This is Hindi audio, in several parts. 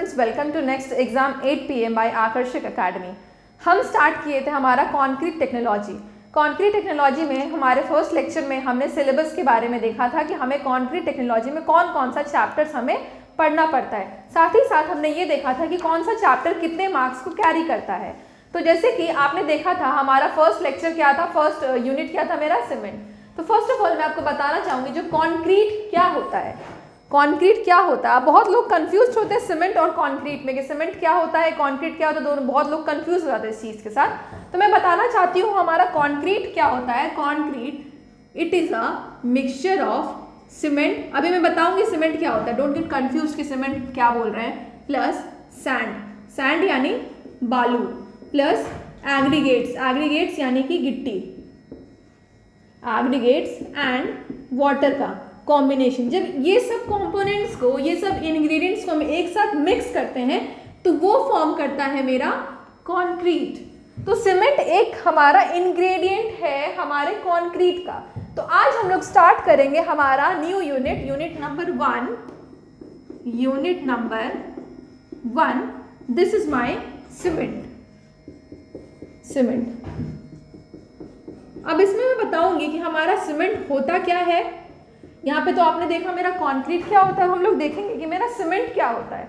Students, welcome to next exam 8 PM by Aakarshak academy. हम स्टार्ट किए थे हमारा कॉन्क्रीट टेक्नोलॉजी। कॉन्क्रीट टेक्नोलॉजी में हमारे फर्स्ट लेक्चर में हमने सिलेबस के बारे में देखा था कि हमें कॉन्क्रीट टेक्नोलॉजी में कौन कौन सा चैप्टर्स हमें पढ़ना पड़ता है। साथ ही साथ हमने ये देखा था कि कौन सा चैप्टर कितने मार्क्स को कैरी करता है। तो जैसे कि आपने देखा था हमारा फर्स्ट लेक्चर क्या था, फर्स्ट यूनिट क्या था मेरा, सीमेंट। तो फर्स्ट ऑफ ऑल मैं आपको बताना चाहूँगी जो कॉन्क्रीट क्या होता है। कॉन्क्रीट क्या होता है, बहुत लोग कंफ्यूज होते हैं सीमेंट और कॉन्क्रीट में कि सीमेंट क्या होता है, कॉन्क्रीट क्या होता है, दोनों बहुत लोग कंफ्यूज हो जाते हैं इस चीज़ के साथ। तो मैं बताना चाहती हूँ हमारा कॉन्क्रीट क्या होता है। Concrete it is a mixture of cement, अभी मैं बताऊंगी सीमेंट क्या होता है, डोंट गेट कंफ्यूज कि सीमेंट क्या बोल रहे हैं, प्लस सैंड, सैंड यानी बालू, प्लस एग्रीगेट्स, एग्रीगेट्स यानी कि गिट्टी, एग्रीगेट्स एंड वाटर का कॉम्बिनेशन। जब ये सब कंपोनेंट्स को, ये सब इंग्रेडिएंट्स को हम एक साथ मिक्स करते हैं तो वो फॉर्म करता है मेरा कॉन्क्रीट। तो सीमेंट एक हमारा इंग्रेडिएंट है हमारे कॉन्क्रीट का। तो आज हम लोग स्टार्ट करेंगे हमारा new unit, unit number 1। This is my cement. अब इसमें मैं बताऊंगी कि हमारा सीमेंट होता क्या है। यहाँ पे तो आपने देखा मेरा कॉन्क्रीट क्या होता है, हम लोग देखेंगे कि मेरा सीमेंट क्या होता है।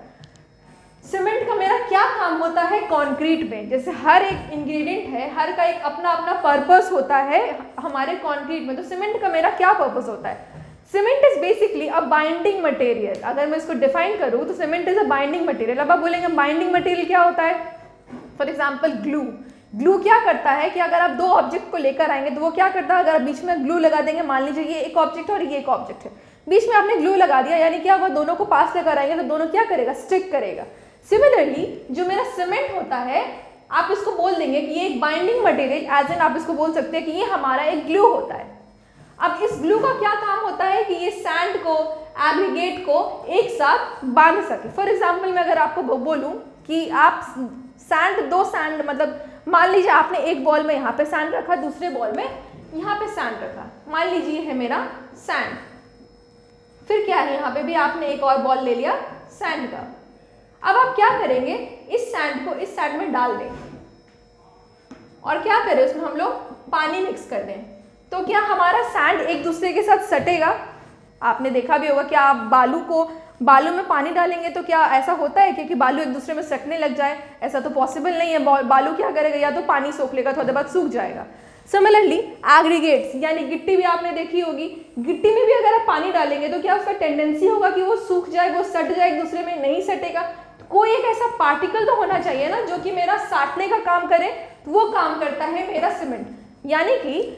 सीमेंट का मेरा क्या काम होता है कॉन्क्रीट में। जैसे हर एक इंग्रेडिएंट है, हर का एक अपना अपना पर्पस होता है हमारे कॉन्क्रीट में। तो सीमेंट का मेरा क्या पर्पस होता है। Cement is basically a binding material. अगर मैं इसको डिफाइन करूँ तो cement is a binding material. अब आप बोलेंगे बाइंडिंग मटेरियल क्या होता है। फॉर एग्जाम्पल ग्लू, ग्लू क्या करता है कि अगर आप दो ऑब्जेक्ट को लेकर आएंगे तो वो क्या करता है, अगर आप बीच में ग्लू लगा देंगे, मान लीजिए ये एक ऑब्जेक्ट है और ये एक ऑब्जेक्ट है, बीच में आपने ग्लू लगा दिया, यानी कि आप दोनों को पास लेकर आएंगे तो दोनों क्या करेगा, स्टिक करेगा। सिमिलरली जो मेरा सीमेंट होता है, आप इसको बोल देंगे कि ये एक बाइंडिंग मटेरियल, एज एन आप इसको बोल सकते हैं कि ये हमारा एक ग्लू होता है। अब इस ग्लू का क्या काम होता है कि ये सैंड को, एग्रीगेट को एक साथ बांध सके। फॉर एग्जाम्पल मैं अगर आपको बोलूं कि आप सैंड, दो सैंड, मतलब मान लीजिए आपने एक बॉल में यहाँ पे सैंड रखा, दूसरे बॉल में यहाँ पे सैंड रखा, मान लीजिए है मेरा सैंड। फिर क्या है, यहाँ पे भी आपने एक और बॉल ले लिया सैंड का। अब आप क्या करेंगे, इस सैंड को इस सैंड में डाल दें और क्या करें, उसमें हम लोग पानी मिक्स कर दें। तो क्या हमारा सैंड एक दूसरे के साथ सटेगा। आपने देखा भी होगा कि आप बालू में पानी डालेंगे तो क्या ऐसा होता है कि बालू एक दूसरे में सटने लग जाए, ऐसा तो पॉसिबल नहीं है। बालू क्या करेगा, या तो पानी सोख लेगा, थोड़ी देर बाद सूख जाएगा। सिमिलरली एग्रीगेट्स यानी गिट्टी भी आपने देखी होगी, गिट्टी में भी अगर आप पानी डालेंगे तो क्या उसका टेंडेंसी होगा कि वो सूख जाए, वो सट जाए, एक दूसरे में नहीं सटेगा। तो कोई एक ऐसा पार्टिकल तो होना चाहिए ना जो कि मेरा साटने का काम करे, तो वो काम करता है मेरा सीमेंट। यानी कि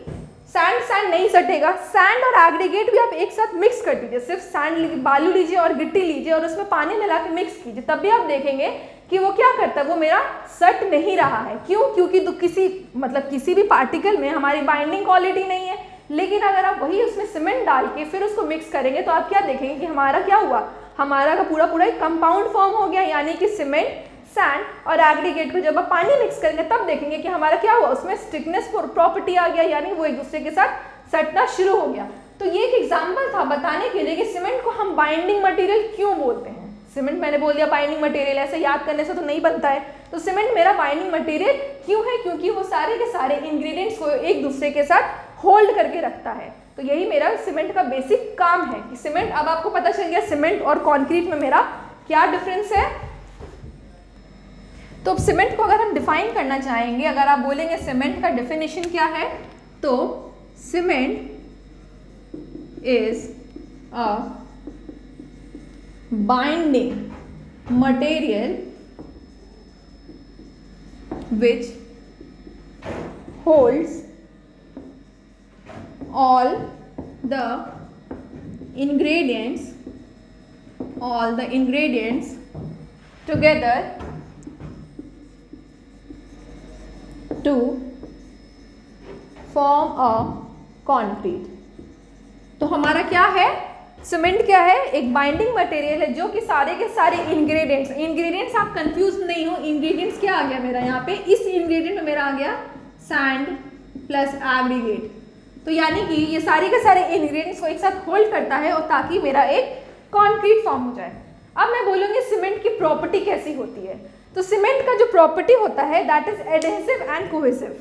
सैंड नहीं सटेगा, सैंड और एग्रीगेट भी आप एक साथ मिक्स कर दीजिए, सिर्फ सैंड, बालू लीजिए और गिट्टी लीजिए और उसमें पानी मिला के मिक्स कीजिए, तब भी आप देखेंगे कि वो क्या करता है, वो मेरा सट नहीं रहा है। क्यों, क्योंकि तो किसी भी पार्टिकल में हमारी बाइंडिंग क्वालिटी नहीं है। लेकिन अगर आप वही उसमें सीमेंट डाल के फिर उसको मिक्स करेंगे तो आप क्या देखेंगे कि हमारा क्या हुआ, हमारा का पूरा एक कंपाउंड फॉर्म हो गया। यानी कि सीमेंट, सैंड और एग्रीगेट को जब आप पानी मिक्स करेंगे तब देखेंगे कि हमारा क्या हुआ, उसमें स्टिकनेस प्रॉपर्टी आ गया, यानी वो एक दूसरे के साथ सटना शुरू हो गया। तो ये एक एग्जांपल था बताने के लिए कि सीमेंट को हम बाइंडिंग मटेरियल क्यों बोलते हैं। सीमेंट मैंने बोल दिया बाइंडिंग मटेरियल, ऐसे याद करने से तो नहीं बनता है। तो सीमेंट मेरा बाइंडिंग मटेरियल क्यों है, क्योंकि वो सारे के सारे इंग्रेडिएंट्स को एक दूसरे के साथ होल्ड करके रखता है। तो यही मेरा सीमेंट का बेसिक काम है कि सीमेंट, अब आपको पता चल गया सीमेंट और कॉन्क्रीट में मेरा क्या डिफरेंस है। तो अब सीमेंट को अगर हम डिफाइन करना चाहेंगे, अगर आप बोलेंगे सीमेंट का डेफिनेशन क्या है, तो cement is a binding material which holds all the ingredients together to form a concrete। तो हमारा क्या है, सीमेंट क्या है, एक बाइंडिंग मटेरियल है जो कि सारे के सारे इंग्रेडिएंट्स आप कंफ्यूज नहीं हो, इंग्रेडिएंट्स क्या आ गया मेरा यहाँ पे, इस इंग्रेडिएंट में मेरा आ गया सैंड प्लस एग्रीगेट। तो यानी कि ये सारे के सारे इंग्रेडिएंट्स को एक साथ होल्ड करता है और ताकि मेरा एक कॉन्क्रीट फॉर्म हो जाए। अब मैं बोलूँगी सीमेंट की प्रॉपर्टी कैसी होती है। तो सीमेंट का जो प्रॉपर्टी होता है that is adhesive and cohesive.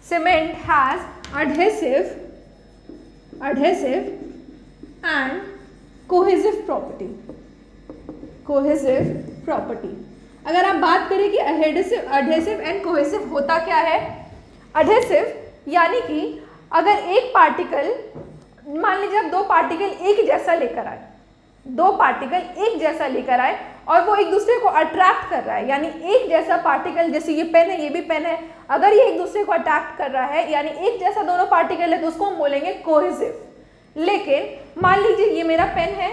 Cement has adhesive and cohesive property. अगर आप बात करें कि एडहेसिव एंड कोहेसिव होता क्या है। एडहेसिव यानी कि अगर एक पार्टिकल, मान लीजिए आप दो पार्टिकल एक जैसा लेकर आए और वो एक दूसरे को अट्रैक्ट कर रहा है, यानी एक जैसा पार्टिकल, जैसे ये पेन है ये भी पेन है, अगर ये एक दूसरे को अट्रैक्ट कर रहा है यानी एक जैसा दोनों पार्टिकल है तो उसको हम बोलेंगे कोहेसिव। लेकिन मान लीजिए ये मेरा पेन है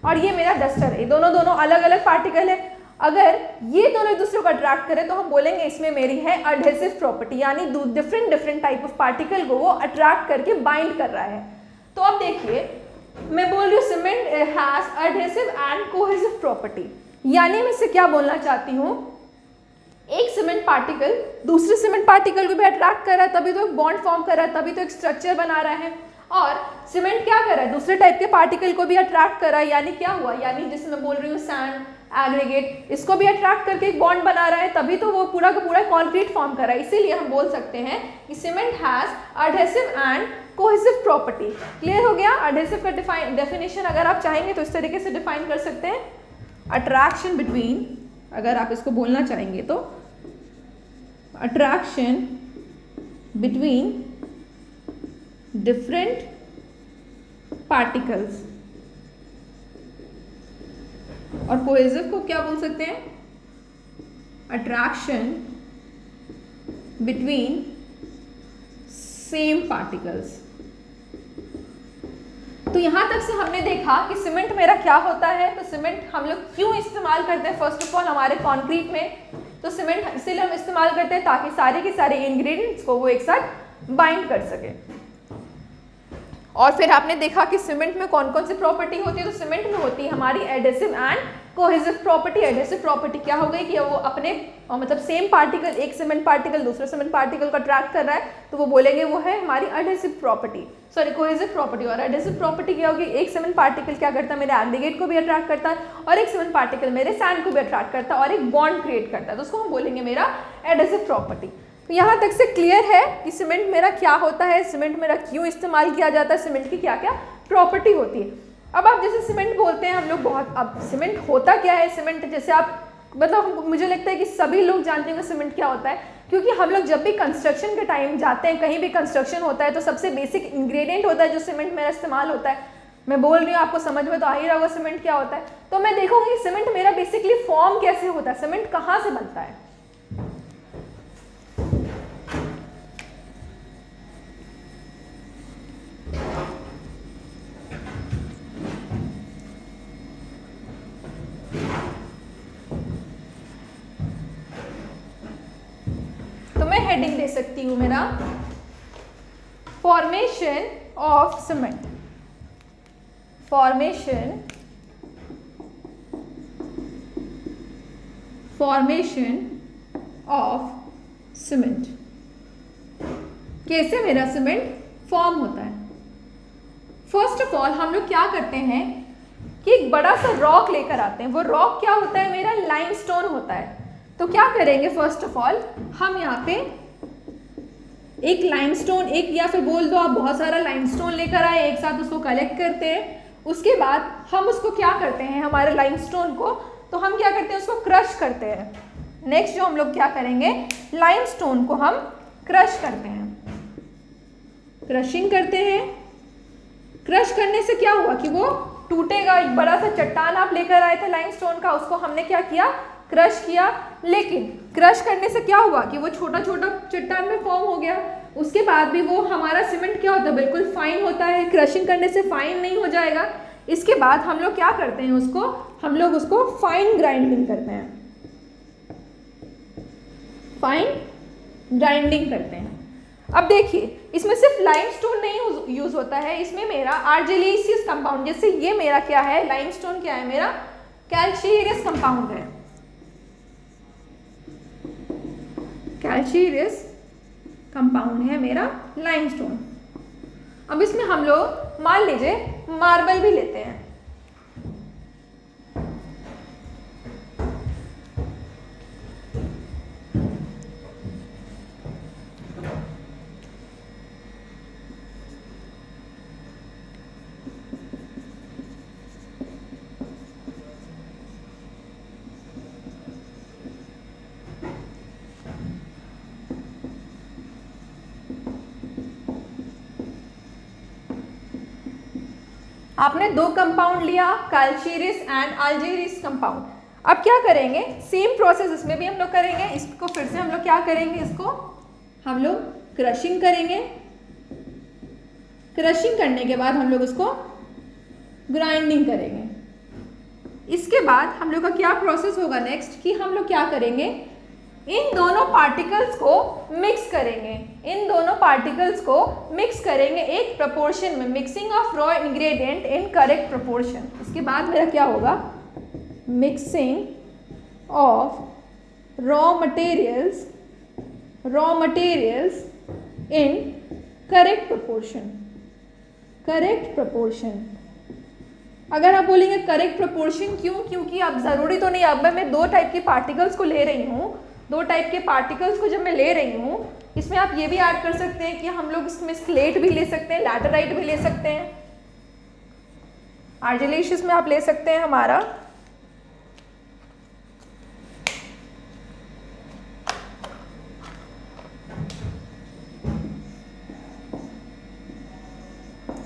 और ये मेरा डस्टर है, दोनों अलग अलग पार्टिकल है, अगर ये दोनों एक दूसरे को अट्रैक्ट करें तो हम बोलेंगे इसमें मेरी है एडहेसिव प्रॉपर्टी, यानी डिफरेंट टाइप ऑफ पार्टिकल को वो अट्रैक्ट करके बाइंड कर रहा है। तो अब देखिए मैं बोल रही हूँ cement has adhesive and cohesive property, यानी मैं इससे क्या बोलना चाहती हूँ, एक सीमेंट पार्टिकल दूसरे सीमेंट पार्टिकल को भी अट्रैक्ट कर रहा है, तभी तो एक बॉन्ड फॉर्म कर रहा है, तभी तो एक स्ट्रक्चर बना रहा है। और सीमेंट क्या कर रहा है, दूसरे टाइप के पार्टिकल को भी अट्रैक्ट कर रहा है, यानी क्या हुआ, यानी जिसमें मैं बोल रही हूँ सैंड, एग्रीगेट, इसको भी अट्रैक्ट करके एक बॉन्ड बना रहा है, तभी तो वो पूरा का पूरा कंक्रीट फॉर्म कर रहा है। इसीलिए हम बोल सकते हैं कि cement has adhesive and cohesive property. Clear हो गया। एडहेसिव का डेफिनेशन अगर आप चाहेंगे तो इस तरीके से डिफाइन कर सकते हैं, अट्रैक्शन बिटवीन, अगर आप इसको बोलना चाहेंगे तो अट्रैक्शन बिटवीन डिफरेंट पार्टिकल्स, और कोहेसिव को क्या बोल सकते हैं, अट्रैक्शन बिटवीन सेम पार्टिकल्स। तो यहां तक से हमने देखा कि सीमेंट मेरा क्या होता है। तो सीमेंट हम लोग क्यों इस्तेमाल करते हैं, फर्स्ट ऑफ ऑल हमारे कंक्रीट में, तो सीमेंट इसीलिए हम इस्तेमाल करते हैं ताकि सारे के सारे इंग्रेडिएंट्स को वो एक साथ बाइंड कर सके। और फिर आपने देखा कि सीमेंट में कौन कौन सी प्रॉपर्टी होती है, तो सीमेंट में होती है हमारी adhesive and cohesive property. Adhesive property क्या हो गई कि वो अपने मतलब सेम पार्टिकल, एक सीमेंट पार्टिकल दूसरे सीमेंट पार्टिकल को अट्रैक्ट कर रहा है तो वो बोलेंगे वो है हमारी adhesive property, sorry cohesive property. और एडहेसिव प्रॉपर्टी क्या होगी, एक सीमेंट पार्टिकल क्या करता है, मेरे एग्रीगेट को भी अट्रैक्ट करता है और एक सीमेंट पार्टिकल मेरे सैंड को भी अट्रैक्ट करता है और एक बॉन्ड क्रिएट करता है, तो उसको हम बोलेंगे मेरा एडहेसिव प्रॉपर्टी। तो यहाँ तक से क्लियर है कि सीमेंट मेरा क्या होता है, सीमेंट मेरा क्यों इस्तेमाल किया जाता है, सीमेंट की क्या क्या प्रॉपर्टी होती है। अब आप जैसे सीमेंट बोलते हैं हम लोग बहुत, अब सीमेंट होता क्या है, सीमेंट जैसे आप मतलब मुझे लगता है कि सभी लोग जानते हैं कि सीमेंट क्या होता है, क्योंकि हम लोग जब भी कंस्ट्रक्शन के टाइम जाते हैं, कहीं भी कंस्ट्रक्शन होता है तो सबसे बेसिक इंग्रेडिएंट होता है जो सीमेंट मेरा इस्तेमाल होता है। मैं बोल रही हूँ आपको समझ में तो आ ही रहा होगा सीमेंट क्या होता है। तो मैं देखूंगी सीमेंट मेरा बेसिकली फॉर्म कैसे होता है, सीमेंट कहाँ से बनता है। हेडिंग दे सकती हूं मेरा formation of cement, formation of cement, कैसे मेरा सीमेंट फॉर्म होता है। फर्स्ट ऑफ ऑल हम लोग क्या करते हैं कि एक बड़ा सा रॉक लेकर आते हैं, वो रॉक क्या होता है मेरा, लाइमस्टोन होता है। तो क्या करेंगे, फर्स्ट ऑफ ऑल हम यहाँ पे एक लाइमस्टोन, एक या फिर बोल दो आप बहुत सारा लाइमस्टोन लेकर आए, एक साथ उसको कलेक्ट करते हैं। उसके बाद हम उसको क्या करते हैं, हमारे लाइमस्टोन को तो हम क्या करते हैं उसको क्रश करते हैं। नेक्स्ट जो हम लोग क्या करेंगे, लाइमस्टोन को हम क्रश करते हैं, क्रशिंग करते हैं। क्रश करने से क्या हुआ कि वो टूटेगा। एक बड़ा सा चट्टान आप लेकर आए थे लाइमस्टोन का, उसको हमने क्या किया, क्रश किया। लेकिन क्रश करने से क्या हुआ कि वो छोटा छोटा चट्टान में फॉर्म हो गया। उसके बाद भी वो हमारा सीमेंट क्या होता है, बिल्कुल फाइन होता है। क्रशिंग करने से फाइन नहीं हो जाएगा। इसके बाद हम लोग क्या करते हैं उसको, हम लोग उसको फाइन ग्राइंडिंग करते हैं, फाइन ग्राइंडिंग करते हैं। अब देखिए इसमें सिर्फ लाइमस्टोन नहीं यूज होता है, इसमें मेरा आर्जिलेसियस कंपाउंड, जैसे ये मेरा क्या है, लाइमस्टोन क्या है, मेरा कैल्शियस कंपाउंड है, कैल्शियस कंपाउंड है मेरा लाइमस्टोन। अब इसमें हम लोग मान लीजिए मार्बल भी लेते हैं, आपने दो कंपाउंड लिया, कैल्शियरिस एंड अल्जीरिस कंपाउंड। अब क्या करेंगे, सेम प्रोसेस इसमें भी हम लोग करेंगे। इसको फिर से हम लोग क्या करेंगे, इसको हम लोग क्रशिंग करेंगे। क्रशिंग करने के बाद हम लोग उसको ग्राइंडिंग करेंगे। इसके बाद हम लोग का क्या प्रोसेस होगा नेक्स्ट, कि हम लोग क्या करेंगे, इन दोनों पार्टिकल्स को मिक्स करेंगे। इन दोनों पार्टिकल्स को मिक्स करेंगे एक प्रोपोर्शन में, mixing of raw ingredient in correct proportion. इसके बाद मेरा क्या होगा, mixing of raw materials in correct proportion. Correct proportion, अगर आप बोलेंगे करेक्ट प्रोपोर्शन क्यों, क्योंकि अब ज़रूरी तो नहीं, अब मैं दो टाइप के पार्टिकल्स को ले रही हूँ। दो टाइप के पार्टिकल्स को जब मैं ले रही हूँ, इसमें आप ये भी ऐड कर सकते हैं कि हम लोग इसमें स्लेट भी ले सकते हैं, लैटेराइट भी ले सकते हैं, आर्जिलेशियस में आप ले सकते हैं हमारा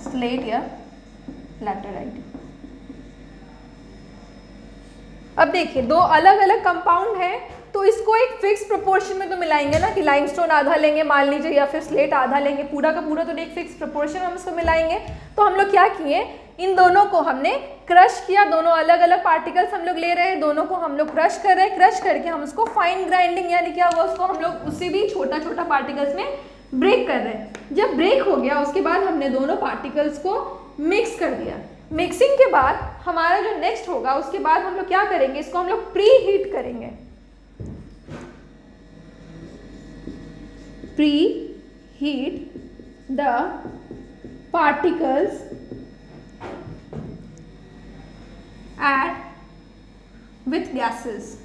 स्लेट या लैटेराइट। अब देखिए दो अलग अलग कंपाउंड हैं, तो इसको एक फिक्स प्रोपोर्शन में तो मिलाएंगे ना, कि लाइमस्टोन आधा लेंगे मान लीजिए या फिर स्लेट आधा लेंगे, पूरा का पूरा तो एक फिक्स प्रोपोर्शन हम इसको मिलाएंगे। तो हम लोग क्या किए, इन दोनों को हमने क्रश किया, दोनों अलग अलग पार्टिकल्स हम लोग ले रहे हैं, दोनों को हम लोग क्रश कर रहे हैं। क्रश करके हम उसको फाइन ग्राइंडिंग यानी क्या हुआ, उसको हम लोग उससे भी छोटा छोटा पार्टिकल्स में ब्रेक कर रहे हैं। जब ब्रेक हो गया उसके बाद हमने दोनों पार्टिकल्स को मिक्स कर दिया। मिक्सिंग के बाद हमारा जो नेक्स्ट होगा, उसके बाद हम लोग क्या करेंगे, इसको हम लोग प्री हीट करेंगे। Pre heat the particles at with gases.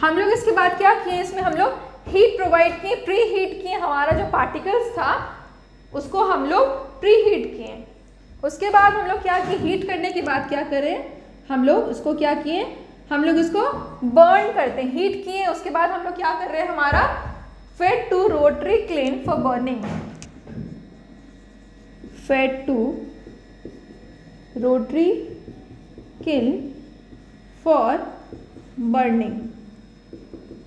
हम लोग इसके बाद क्या किए, इसमें हम लोग हीट प्रोवाइड किए, प्री हीट किए। हमारा जो पार्टिकल्स था उसको हम लोग प्री हीट किए। उसके बाद हम लोग क्या किए, हीट करने के बाद क्या करें, हम लोग उसको क्या किए, हम लोग इसको बर्न करते हैं। हीट किए उसके बाद हम लोग क्या कर रहे हैं, हमारा fed to rotary kiln for burning. Fed to rotary kiln for burning,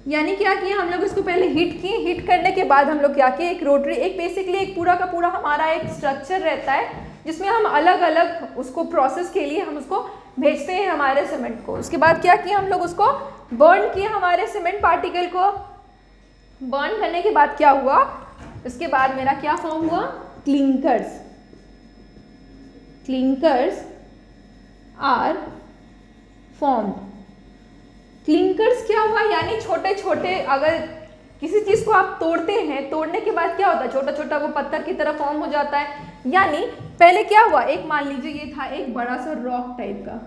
यानी क्या किया, हम लोग इसको पहले हीट किए। हीट करने के बाद हम लोग क्या किए, एक रोटरी, एक बेसिकली एक पूरा का पूरा हमारा एक स्ट्रक्चर रहता है जिसमें हम अलग अलग उसको प्रोसेस के लिए हम उसको भेजते हैं हमारे सीमेंट को। उसके बाद क्या किया, हम लोग उसको बर्न किए, हमारे सीमेंट पार्टिकल को बर्न करने के बाद क्या हुआ, इसके बाद मेरा क्या फॉर्म हुआ, clinkers. Clinkers are formed. Clinkers क्या हुआ, यानी छोटे छोटे, अगर किसी चीज़ को आप तोड़ते हैं, तोड़ने के बाद क्या होता है, छोटा छोटा वो पत्थर की तरह फॉर्म हो जाता है। यानी पहले क्या हुआ, एक मान लीजिए ये था एक बड़ा सा रॉक टाइप का,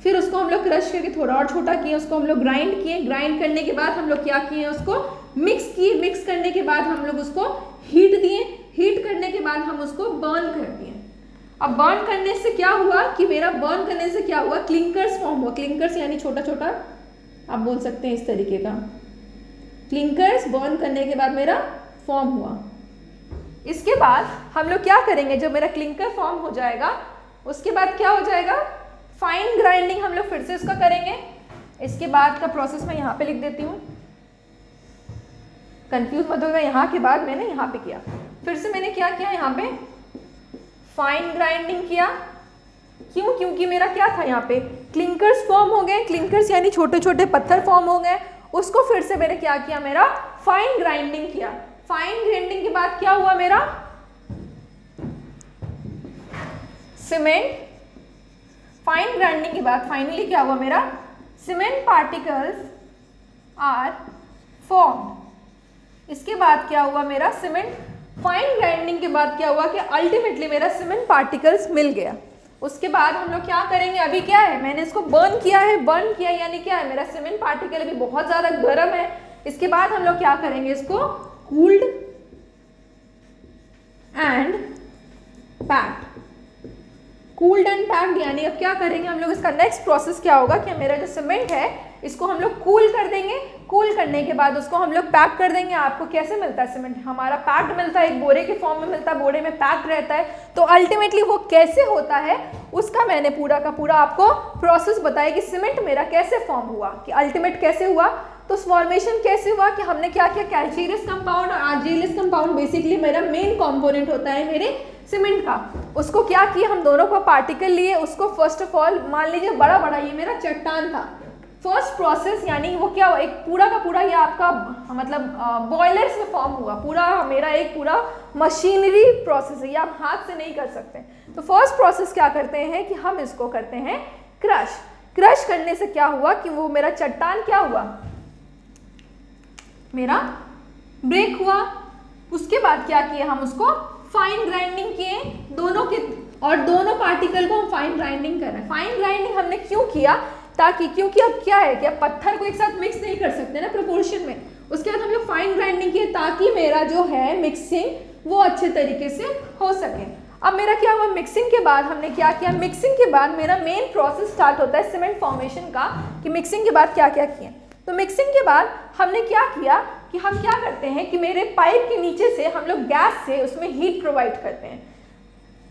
फिर उसको हम लोग क्रश करके थोड़ा और छोटा किए, उसको हम लोग ग्राइंड किए। ग्राइंड करने के बाद हम लोग क्या किए, उसको मिक्स किए। मिक्स करने के बाद हम लोग उसको हीट दिए। हीट करने के बाद हम उसको बर्न कर दिए। अब बर्न करने से क्या हुआ कि मेरा बर्न करने से क्या हुआ, क्लिंकर्स फॉर्म हुआ। क्लिंकर्स यानी छोटा छोटा आप बोल सकते हैं इस तरीके का, क्लिंकर्स बर्न करने के बाद मेरा फॉर्म हुआ। इसके बाद हम लोग क्या करेंगे, जब मेरा क्लिंकर फॉर्म हो जाएगा उसके बाद क्या हो जाएगा, फाइन ग्राइंडिंग हम लोग फिर से इसका करेंगे। इसके बाद का प्रोसेस मैं यहाँ पे लिख देती हूँ, कंफ्यूज मत होगा। यहाँ के बाद मैंने यहाँ पे किया, फिर से मैंने क्या किया, यहाँ पे फाइन ग्राइंडिंग किया। क्यों, क्योंकि मेरा क्या था, यहाँ पे क्लिंकर्स फॉर्म हो गए। क्लिंकर्स यानी छोटे छोटे पत्थर फॉर्म हो गए। उसको फिर से मैंने क्या किया, मेरा फाइन ग्राइंडिंग किया। फाइन ग्राइंडिंग के बाद क्या हुआ, मेरा सीमेंट। फाइन ग्राइंडिंग के बाद फाइनली क्या हुआ, मेरा सीमेंट पार्टिकल्स आर फॉर्म्ड। इसके बाद क्या हुआ, मेरा सीमेंट फाइन ग्राइंडिंग के बाद क्या हुआ कि अल्टीमेटली मेरा सीमेंट पार्टिकल्स मिल गया। उसके बाद हम लोग क्या करेंगे, अभी क्या है, मैंने इसको बर्न किया है। बर्न किया यानी क्या है, मेरा सीमेंट पार्टिकल अभी बहुत ज़्यादा गर्म है। इसके बाद हम लोग क्या करेंगे, इसको cooled and packed. Cooled and packed, यानी अब क्या करेंगे हम लोग, इसका नेक्स्ट प्रोसेस क्या होगा कि मेरा जो सीमेंट है इसको हम लोग कूल कर देंगे। कूल करने के बाद उसको हम लोग पैक कर देंगे। आपको कैसे मिलता है सीमेंट, हमारा पैक्ड मिलता है, एक बोरे के फॉर्म में मिलता है, बोरे में पैक्ड रहता है। तो अल्टीमेटली वो कैसे होता है उसका मैंने पूरा का पूरा आपको प्रोसेस बताया कि सीमेंट मेरा कैसे फॉर्म हुआ, कि अल्टीमेट कैसे हुआ। तो फॉर्मेशन कैसे हुआ कि हमने क्या किया, कैल्शियस कंपाउंड और आर्जिलस कंपाउंड बेसिकली मेरा मेन कंपोनेंट होता है मेरे सीमेंट का। उसको क्या किया, हम दोनों को पार्टिकल लिए, उसको फर्स्ट ऑफ ऑल मान लीजिए बड़ा बड़ा ये मेरा चट्टान था। फर्स्ट प्रोसेस यानी वो क्या हुआ, एक पूरा का पूरा ये आपका मतलब बॉयलर्स में फॉर्म हुआ, पूरा मेरा एक पूरा मशीनरी प्रोसेस है, ये आप हाथ से नहीं कर सकते। तो फर्स्ट प्रोसेस क्या करते हैं कि हम इसको करते हैं क्रश। क्रश करने से क्या हुआ कि वो मेरा चट्टान क्या हुआ, मेरा ब्रेक हुआ। उसके बाद क्या किया, हम उसको फाइन ग्राइंडिंग किए दोनों के, और दोनों पार्टिकल को हम फाइन ग्राइंडिंग कर रहे हैं। फाइन ग्राइंडिंग हमने क्यों किया, ताकि क्योंकि अब क्या है कि अब पत्थर को एक साथ मिक्स नहीं कर सकते ना प्रोपोर्शन में। उसके बाद हम लोग फाइन ग्राइंडिंग किए ताकि मेरा जो है मिक्सिंग वो अच्छे तरीके से हो सके। अब मेरा क्या हुआ, मिक्सिंग के बाद हमने क्या किया, मिक्सिंग के बाद मेरा मेन प्रोसेस स्टार्ट होता है सीमेंट फॉर्मेशन का, कि मिक्सिंग के बाद क्या क्या किए। तो मिक्सिंग के बाद हमने क्या किया कि हम क्या करते हैं कि मेरे पाइप के नीचे से हम लोग गैस से उसमें हीट प्रोवाइड करते हैं।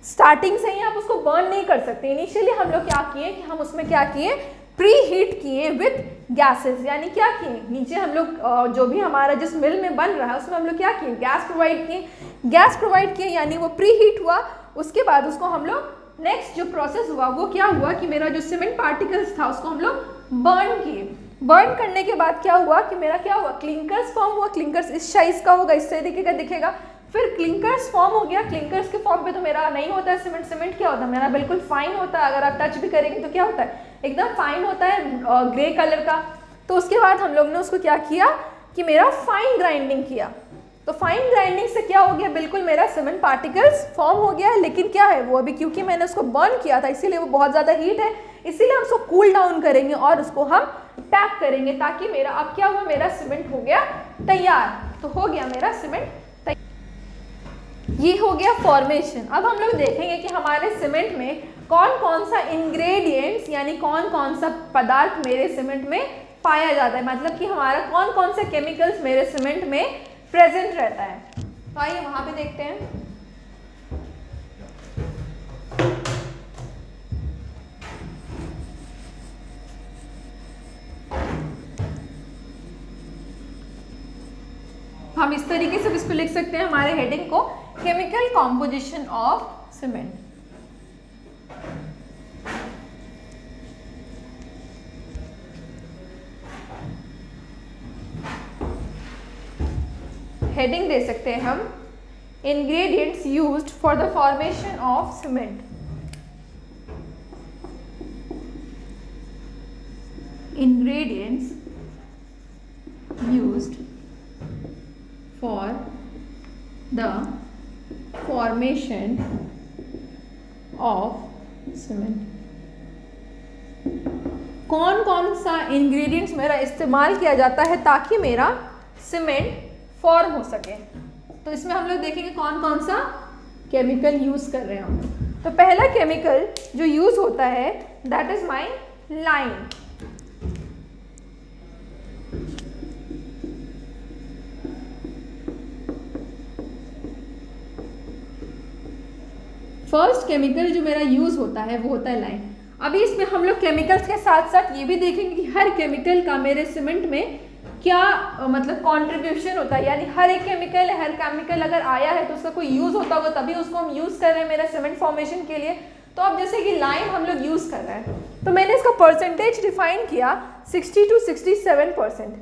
स्टार्टिंग से ही आप उसको बर्न नहीं कर सकते। इनिशियली हम लोग क्या किए कि हम उसमें क्या किए, प्री हीट किए विथ गैसेस, यानी क्या किए, नीचे हम लोग जो भी हमारा जिस मिल में बन रहा है उसमें हम लोग क्या किए, गैस प्रोवाइड किए। गैस प्रोवाइड किए यानी वो प्री हीट हुआ। उसके बाद उसको हम लोग नेक्स्ट जो प्रोसेस हुआ वो क्या हुआ कि मेरा जो सीमेंट पार्टिकल्स था उसको हम लोग बर्न किए। बर्न करने के बाद क्या हुआ कि मेरा क्या हुआ, क्लिंकर्स फॉर्म हुआ। क्लिंकर्स इस साइज का होगा, इस तरीके का दिखेगा। फिर क्लिंकर्स फॉर्म हो गया। क्लिंकर्स के फॉर्म पे तो मेरा नहीं होता है सीमेंट। सीमेंट क्या होता है मेरा, बिल्कुल फाइन होता है। अगर आप टच भी करेंगे तो क्या होता है, एकदम फाइन होता है, ग्रे कलर का। तो उसके बाद हम लोग ने उसको क्या किया कि मेरा फाइन ग्राइंडिंग किया। तो फाइन ग्राइंडिंग से क्या हो गया, बिल्कुल मेरा सीमेंट पार्टिकल्स फॉर्म हो गया है। लेकिन क्या है वो अभी, क्योंकि मैंने उसको बर्न किया था इसीलिए वो बहुत ज़्यादा हीट है, इसीलिए हम उसको कूल डाउन करेंगे और उसको हम पैक करेंगे, ताकि मेरा अब क्या हुआ, मेरा सीमेंट हो गया तैयार। तो हो गया मेरा सीमेंट तैयार। ये हो गया फॉर्मेशन। अब हम लोग देखेंगे कि हमारे सीमेंट में कौन कौन सा इंग्रेडिएंट्स यानी कौन कौन सा पदार्थ मेरे सीमेंट में पाया जाता है, मतलब कि हमारा कौन कौन सा केमिकल्स मेरे सीमेंट में प्रेजेंट रहता है। तो आइए वहां पे देखते हैं। हम इस तरीके से इसको लिख सकते हैं हमारे हेडिंग को, chemical composition of cement. Heading दे सकते हैं हम, ingredients used for the formation of cement. Ingredients used for the formation of cement। कौन कौन सा इंग्रेडिएंट्स मेरा इस्तेमाल किया जाता है ताकि मेरा सीमेंट फॉर्म हो सके। तो इसमें हम लोग देखेंगे कौन कौन सा केमिकल यूज कर रहे हैं हम। तो पहला केमिकल जो यूज होता है that is my lime. First chemical जो मेरा यूज होता है वो होता है लाइम। अभी इसमें हम लोग केमिकल्स के साथ साथ ये भी देखेंगे कि हर केमिकल का मेरे सीमेंट में क्या मतलब कंट्रीब्यूशन होता है, यानी हर एक केमिकल है, हर केमिकल अगर आया है तो उसका कोई यूज होता होगा तभी उसको हम यूज कर रहे हैं मेरा सीमेंट फॉर्मेशन के लिए। तो अब जैसे कि लाइम हम लोग यूज कर रहे हैं तो मैंने इसका परसेंटेज डिफाइन किया 60 to 67%।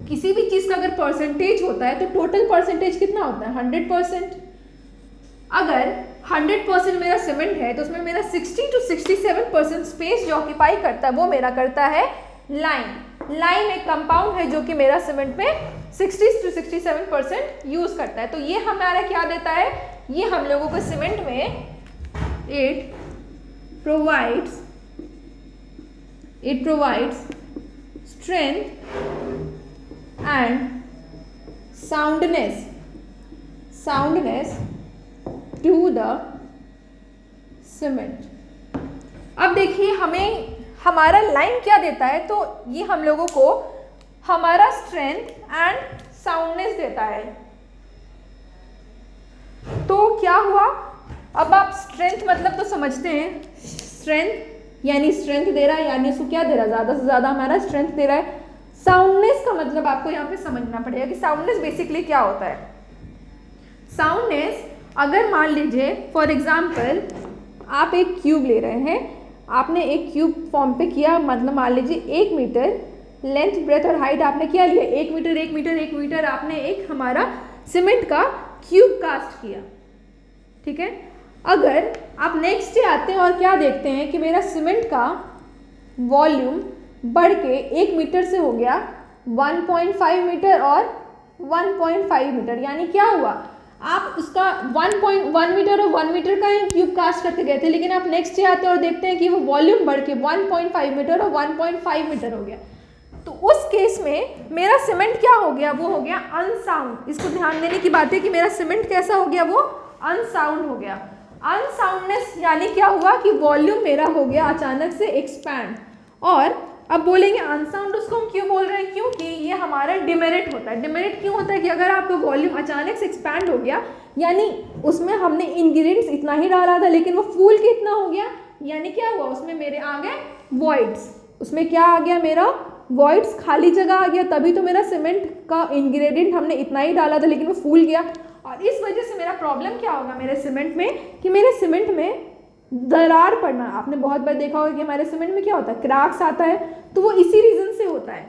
किसी भी चीज का अगर परसेंटेज होता है तो टोटल परसेंटेज कितना होता है 100%। अगर 100% मेरा सीमेंट है तो उसमें मेरा 60 to 67% स्पेस जो ऑक्यूपाई करता है वो मेरा करता है लाइम। लाइम एक कंपाउंड है जो कि मेरा सीमेंट में 60 to 67% यूज करता है। तो ये हमारा क्या देता है, ये हम लोगों को सीमेंट में it provides strength and soundness to the cement. अब देखिए हमें हमारा लाइन क्या देता है, तो ये हम लोगों को हमारा स्ट्रेंथ एंड साउंडनेस देता है। तो क्या हुआ, अब आप स्ट्रेंथ मतलब तो समझते हैं, स्ट्रेंथ यानी स्ट्रेंथ दे रहा है, यानी उसको क्या दे रहा है, ज़्यादा से ज़्यादा हमारा स्ट्रेंथ दे रहा है। साउंडनेस का मतलब आपको यहाँ पे समझना पड़ेगा कि साउंडनेस बेसिकली क्या होता है। साउंडनेस, अगर मान लीजिए फॉर एग्जाम्पल आप एक क्यूब ले रहे हैं, आपने एक क्यूब फॉर्म पे किया, मतलब मान लीजिए 1 मीटर लेंथ ब्रेथ और हाइट आपने क्या लिया, 1 मीटर 1 मीटर 1 मीटर आपने एक हमारा सीमेंट का क्यूब कास्ट किया, ठीक है। अगर आप नेक्स्ट डे आते हैं और क्या देखते हैं कि मेरा सीमेंट का वॉल्यूम बढ़ के 1 मीटर से हो गया 1.5 मीटर और 1.5 मीटर, यानी क्या हुआ, आप उसका 1.1 मीटर और 1 मीटर का ही क्यूब कास्ट करके गए थे, लेकिन आप नेक्स्ट डे आते हैं और देखते हैं कि वो वॉल्यूम बढ़ के 1.5 मीटर और 1.5 मीटर हो गया। तो उस केस में मेरा सीमेंट क्या हो गया, वो हो गया अनसाउंड। इसको ध्यान देने की बात है कि मेरा सीमेंट कैसा हो गया, वो अनसाउंड हो गया। अनसाउंडनेस यानी क्या हुआ कि वॉल्यूम मेरा हो गया अचानक से एक्सपैंड। और अब बोलेंगे अनसाउंड उसको हम क्यों बोल रहे हैं, क्योंकि ये हमारा डिमेरिट होता है। डिमेरिट क्यों होता है कि अगर आपका वॉल्यूम अचानक से एक्सपैंड हो गया, यानी उसमें हमने इंग्रेडिएंट्स इतना ही डाला था लेकिन वो फूल के इतना हो गया, यानी क्या हुआ, उसमें मेरे आ गए वॉइड्स। उसमें क्या आ गया, मेरा वॉइड्स, खाली जगह आ गया। तभी तो मेरा सीमेंट का इंग्रेडिएंट हमने इतना ही डाला था लेकिन वो फूल गया। और इस वजह से मेरा प्रॉब्लम क्या होगा मेरे सीमेंट में, कि मेरे सीमेंट में दरार पड़ना। आपने बहुत बार देखा होगा कि हमारे सीमेंट में क्या होता है, क्रैक्स आता है। तो वो इसी रीजन से होता है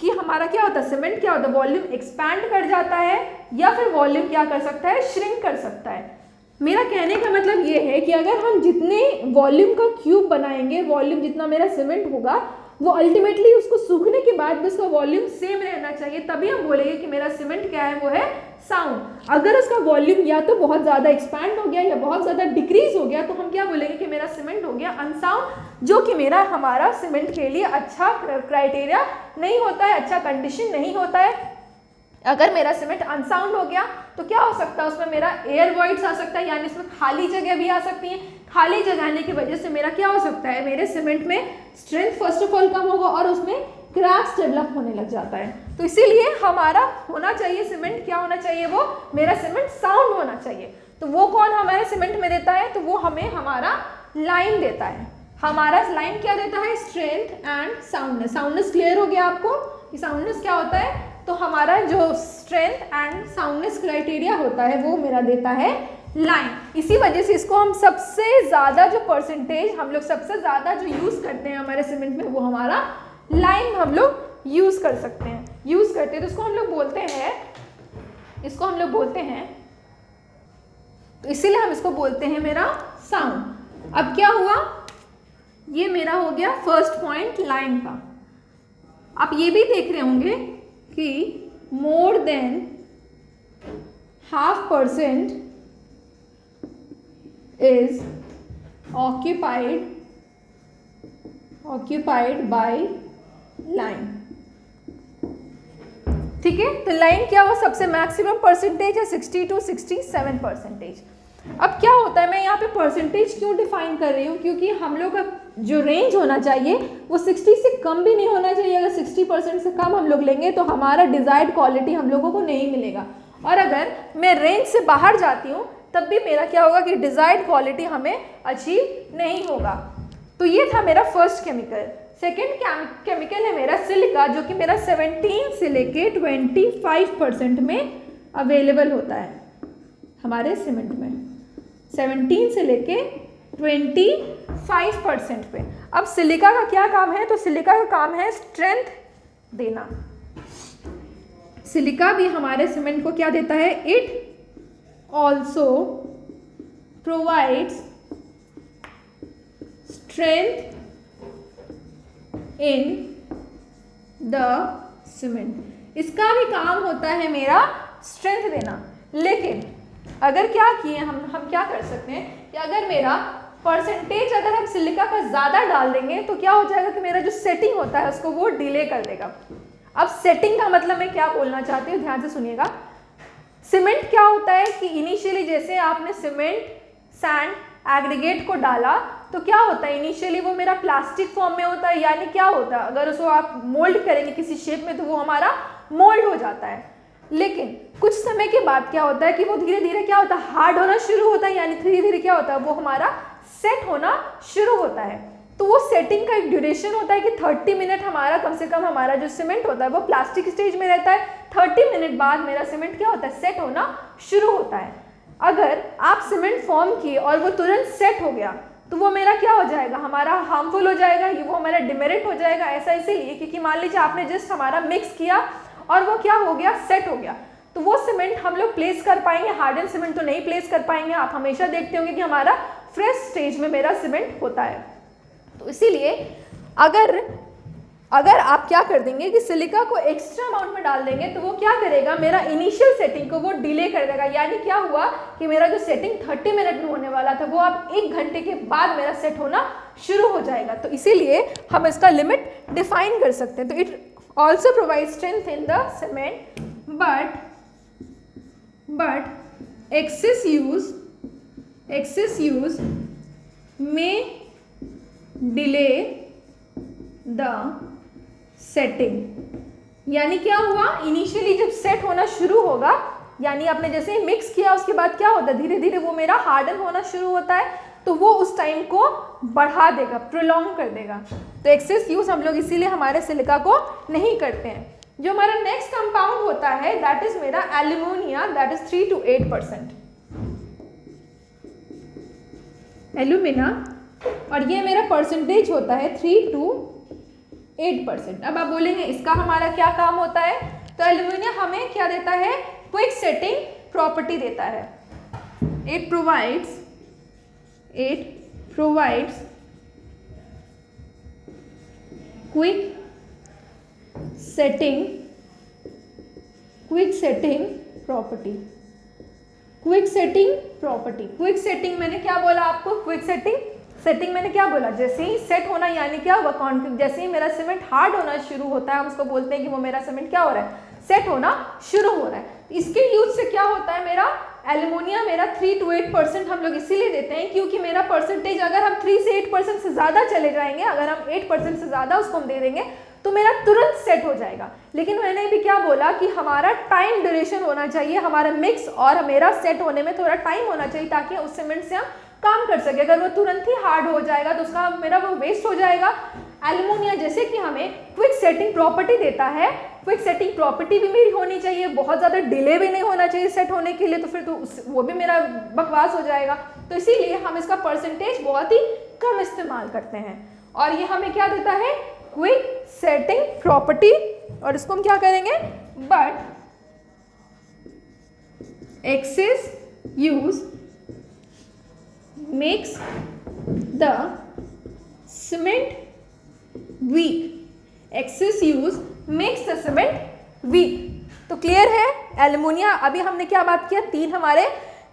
कि हमारा क्या होता है, सीमेंट क्या होता है, वॉल्यूम एक्सपैंड कर जाता है या फिर वॉल्यूम क्या कर सकता है, श्रिंक कर सकता है। मेरा कहने का मतलब ये है कि अगर हम जितने वॉल्यूम का क्यूब बनाएंगे, वॉल्यूम जितना मेरा सीमेंट होगा, वो अल्टीमेटली उसको सूखने के बाद भी उसका वॉल्यूम सेम रहना चाहिए, तभी हम बोलेंगे कि मेरा सीमेंट क्या है, वो है साउंड। अगर उसका वॉल्यूम या तो बहुत ज़्यादा एक्सपैंड हो गया या बहुत ज़्यादा डिक्रीज हो गया, तो हम क्या बोलेंगे कि मेरा सीमेंट हो गया अनसाउंड, जो कि मेरा हमारा सीमेंट के लिए अच्छा क्राइटेरिया नहीं होता है, अच्छा कंडीशन नहीं होता है। अगर मेरा सीमेंट अनसाउंड हो गया तो क्या हो सकता है, उसमें मेरा एयर वॉइड्स आ सकता है, यानी इसमें खाली जगह भी आ सकती है। खाली जगह आने की वजह से मेरा क्या हो सकता है, मेरे सीमेंट में strength first of all come होगा और उसमें क्रैक्स डेवलप होने लग जाता है। तो इसीलिए हमारा होना चाहिए सीमेंट, क्या होना चाहिए, वो मेरा सीमेंट साउंड होना चाहिए। तो वो कौन हमारे सीमेंट में देता है, तो वो हमें हमारा लाइन देता है। हमारा लाइन क्या देता है, strength and soundness. Soundness clear हो गया आपको कि साउंडनेस क्या होता है, तो हमारा जो स्ट्रेंथ एंड साउंडनेस क्राइटेरिया होता है वो मेरा देता है लाइन। इसी वजह से इसको हम सबसे ज़्यादा जो परसेंटेज हम लोग सबसे ज़्यादा जो यूज़ करते हैं हमारे सीमेंट में, वो हमारा लाइन हम लोग यूज़ कर सकते हैं, यूज़ करते हैं। तो इसको हम लोग बोलते हैं, इसको हम लोग बोलते हैं, तो इसीलिए हम इसको बोलते हैं मेरा साउंड। अब क्या हुआ, ये मेरा हो गया फर्स्ट पॉइंट लाइन का। आप ये भी देख रहे होंगे कि more than 0.5% is occupied by line। ठीक है, तो लाइन क्या हुआ, सबसे मैक्सिमम परसेंटेज है 60 to 67%। अब क्या होता है, मैं यहाँ पे परसेंटेज क्यों डिफाइन कर रही हूँ, क्योंकि हम लोग का जो रेंज होना चाहिए वो 60 से कम भी नहीं होना चाहिए। अगर 60% से कम हम लोग लेंगे तो हमारा डिजायर्ड क्वालिटी हम लोगों को नहीं मिलेगा, और अगर मैं रेंज से बाहर जाती हूँ तब भी मेरा क्या होगा कि डिजायर्ड क्वालिटी हमें अचीव नहीं होगा। तो ये था मेरा फर्स्ट केमिकल। सेकेंड केमिकल है मेरा सिलिका, जो कि मेरा 17 से लेके 25% में अवेलेबल होता है हमारे सीमेंट में, 17 से लेके 25% पे। अब सिलिका का क्या काम है, तो सिलिका का काम है स्ट्रेंथ देना। सिलिका भी हमारे सीमेंट को क्या देता है, it also provides strength in the cement. इसका भी काम होता है मेरा स्ट्रेंथ देना। लेकिन अगर क्या किए हम क्या कर सकते हैं कि अगर मेरा परसेंटेज अगर हम सिलिका का ज़्यादा डाल देंगे तो क्या हो जाएगा कि मेरा जो सेटिंग होता है उसको वो डिले कर देगा। अब सेटिंग का मतलब मैं क्या बोलना चाहती हूँ, ध्यान से सुनिएगा। सीमेंट क्या होता है कि इनिशियली जैसे आपने सीमेंट, सैंड एग्रीगेट को डाला तो क्या होता है, इनिशियली वो मेरा प्लास्टिक फॉर्म में होता है, यानी क्या होता है, अगर उसको आप मोल्ड करेंगे किसी शेप में तो वो हमारा मोल्ड हो जाता है। लेकिन कुछ समय के बाद क्या होता है कि वो धीरे धीरे क्या होता है, हार्ड होना शुरू होता है, यानी धीरे धीरे क्या होता है, वो हमारा सेट होना शुरू होता है। तो वो सेटिंग का एक ड्यूरेशन होता है कि 30 मिनट हमारा कम से कम हमारा जो सीमेंट होता है वो प्लास्टिक स्टेज में रहता है। 30 मिनट बाद मेरा सीमेंट क्या होता है, सेट होना शुरू होता है। अगर आप सीमेंट फॉर्म किए और वो तुरंत सेट हो गया तो वो मेरा क्या हो जाएगा, हमारा हार्मफुल हो जाएगा, ये वो हमारा डिमेरिट हो जाएगा। ऐसा इसीलिए क्योंकि मान लीजिए आपने जस्ट हमारा मिक्स किया और वो क्या हो गया, सेट हो गया, तो वो सीमेंट हम लोग प्लेस कर पाएंगे, हार्डन सीमेंट तो नहीं प्लेस कर पाएंगे। आप हमेशा देखते होंगे कि हमारा फ्रेश स्टेज में मेरा सीमेंट होता है। तो इसीलिए अगर आप क्या कर देंगे कि सिलिका को एक्स्ट्रा अमाउंट में डाल देंगे तो वो क्या करेगा, मेरा इनिशियल सेटिंग को वो डिले कर देगा। यानी क्या हुआ कि मेरा जो सेटिंग 30 मिनट में होने वाला था वो अब 1 घंटे के बाद मेरा सेट होना शुरू हो जाएगा। तो इसीलिए हम इसका लिमिट डिफाइन कर सकते हैं। तो it also provide strength in the cement but excess use may delay the setting। यानी क्या हुआ, इनिशियली जब सेट होना शुरू होगा, यानी आपने जैसे ही मिक्स किया उसके बाद क्या होता है, धीरे धीरे वो मेरा हार्डन होना शुरू होता है, तो वो उस टाइम को बढ़ा देगा, प्रोलॉन्ग कर देगा। तो एक्सेस यूज हम लोग इसीलिए हमारे सिलिका को नहीं करते हैं। जो हमारा नेक्स्ट कंपाउंड होता है दैट इज मेरा alumina, that is 3 to 8% alumina, और ये मेरा परसेंटेज होता है 3 to 8%। अब आप बोलेंगे इसका हमारा क्या काम होता है, तो एल्यूमिनिया हमें क्या देता है, क्विक सेटिंग प्रॉपर्टी देता है। It provides quick setting property. Quick setting मैंने क्या बोला आपको, क्विक सेटिंग मैंने क्या बोला, जैसे ही सेट होना, यानी क्या हुआ, कॉन्क्रीट जैसे ही मेरा सीमेंट हार्ड होना शुरू होता है हम उसको बोलते हैं कि वो मेरा सीमेंट क्या हो रहा है, सेट होना शुरू हो रहा है। इसके यूज से क्या होता है, मेरा एल्यूमिनिया मेरा 3 to 8% हम लोग इसीलिए देते हैं क्योंकि मेरा परसेंटेज अगर हम 3 से 8% से ज़्यादा चले जाएंगे, अगर हम 8% से ज़्यादा उसको हम दे देंगे तो मेरा तुरंत सेट हो जाएगा। लेकिन मैंने भी क्या बोला कि हमारा टाइम ड्यूरेशन होना चाहिए, हमारा मिक्स और मेरा सेट होने में थोड़ा टाइम होना चाहिए ताकि उस सीमेंट से हम काम कर सके। अगर वो तुरंत ही हार्ड हो जाएगा तो उसका मेरा वो वेस्ट हो जाएगा। एल्यूमिनिया जैसे कि हमें क्विक सेटिंग प्रॉपर्टी देता है, क्विक सेटिंग प्रॉपर्टी भी मेरी होनी चाहिए, बहुत ज़्यादा डिले भी नहीं होना चाहिए सेट होने के लिए, तो फिर तो वो भी मेरा बकवास हो जाएगा। तो इसीलिए हम इसका परसेंटेज बहुत ही कम इस्तेमाल करते हैं और ये हमें क्या देता है, क्विक सेटिंग प्रॉपर्टी। और इसको हम क्या करेंगे, but excess use makes the cement weak। excess use makes the cement weak। तो क्लियर है, एल्यूमिनिया अभी हमने क्या बात किया, 3 हमारे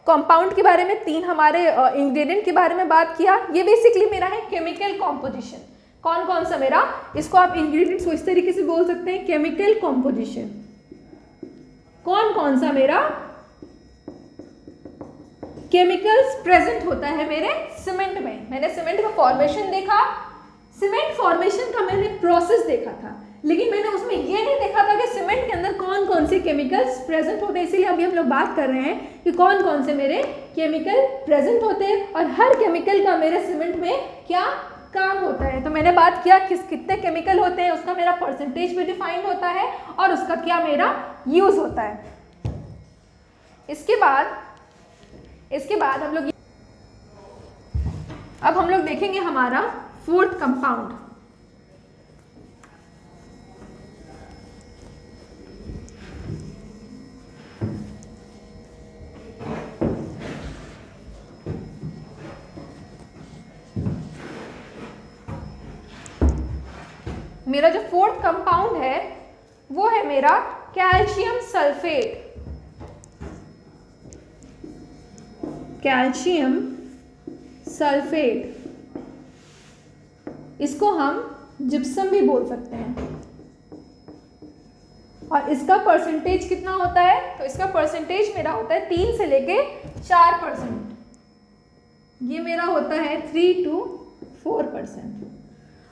कंपाउंड के बारे में, 3 हमारे इंग्रेडिएंट के बारे में बात किया। ये बेसिकली मेरा है केमिकल कॉम्पोजिशन। कौन कौन सा मेरा, इसको आप इंग्रेडिएंट्स को इस तरीके से बोल सकते हैं, केमिकल कॉम्पोजिशन। कौन कौन सा मेरा केमिकल्स प्रेजेंट होता है मेरे सीमेंट में। मैंने सीमेंट का फॉर्मेशन देखा, सीमेंट फॉर्मेशन का मैंने प्रोसेस देखा था, लेकिन मैंने उसमें ये नहीं देखा था कि सीमेंट के अंदर कौन कौन से केमिकल्स प्रेजेंट होते हैं। इसीलिए अभी हम लोग बात कर रहे हैं कि कौन कौन से मेरे केमिकल प्रेजेंट होते हैं और हर केमिकल का मेरे सीमेंट में क्या काम होता है। तो मैंने बात किया कितने केमिकल होते हैं, उसका मेरा परसेंटेज भी डिफाइंड होता है और उसका क्या मेरा यूज होता है। इसके बाद हम लोग देखेंगे हमारा 4th कंपाउंड। मेरा जो 4th कंपाउंड है वो है मेरा कैल्शियम सल्फेट। कैल्शियम सल्फेट, इसको हम जिप्सम भी बोल सकते हैं। और इसका परसेंटेज कितना होता है, तो इसका परसेंटेज मेरा होता है 3 से लेके 4%। ये मेरा होता है 3 to 4%।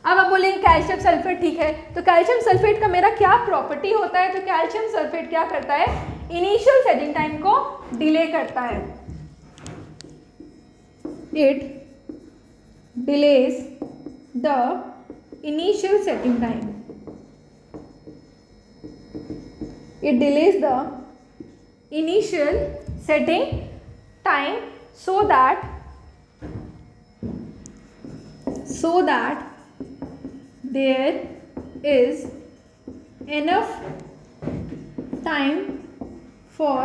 अब आप बोलेंगे कैल्शियम सल्फेट ठीक है, तो कैल्शियम सल्फेट का मेरा क्या प्रॉपर्टी होता है? तो कैल्शियम सल्फेट क्या करता है? इनिशियल सेटिंग टाइम को डिले करता है। It delays the initial setting time. It delays the initial setting time so that there is enough time for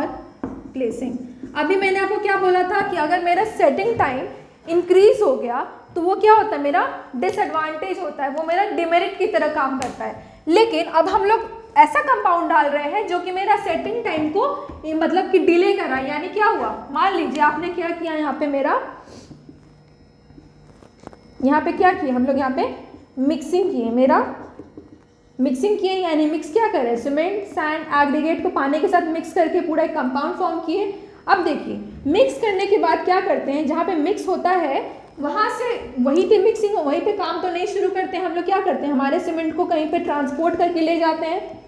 placing। अभी मैंने आपको क्या बोला था कि अगर मेरा सेटिंग टाइम इंक्रीज हो गया तो वो क्या होता है? मेरा डिसएडवांटेज होता है, वो मेरा डिमेरिट की तरह काम करता है। लेकिन अब हम लोग ऐसा कंपाउंड डाल रहे हैं जो कि मेरा सेटिंग टाइम को मतलब कि डिले कर रहा है। यानी क्या हुआ? मान लीजिए आपने क्या किया, यहाँ पे मेरा यहाँ पे क्या किया हम लोग? यहाँ पे मिक्सिंग किए, मेरा मिक्सिंग किए यानी मिक्स क्या करें? सीमेंट, सैंड, एग्रीगेट को पानी के साथ मिक्स करके पूरा एक कंपाउंड फॉर्म किए। अब देखिए मिक्स करने के बाद क्या करते हैं? जहाँ पे मिक्स होता है वहाँ से वहीं पे मिक्सिंग वहीं पे काम तो नहीं शुरू करते हैं हम लोग। क्या करते हैं? हमारे सीमेंट को कहीं पे ट्रांसपोर्ट करके ले जाते हैं।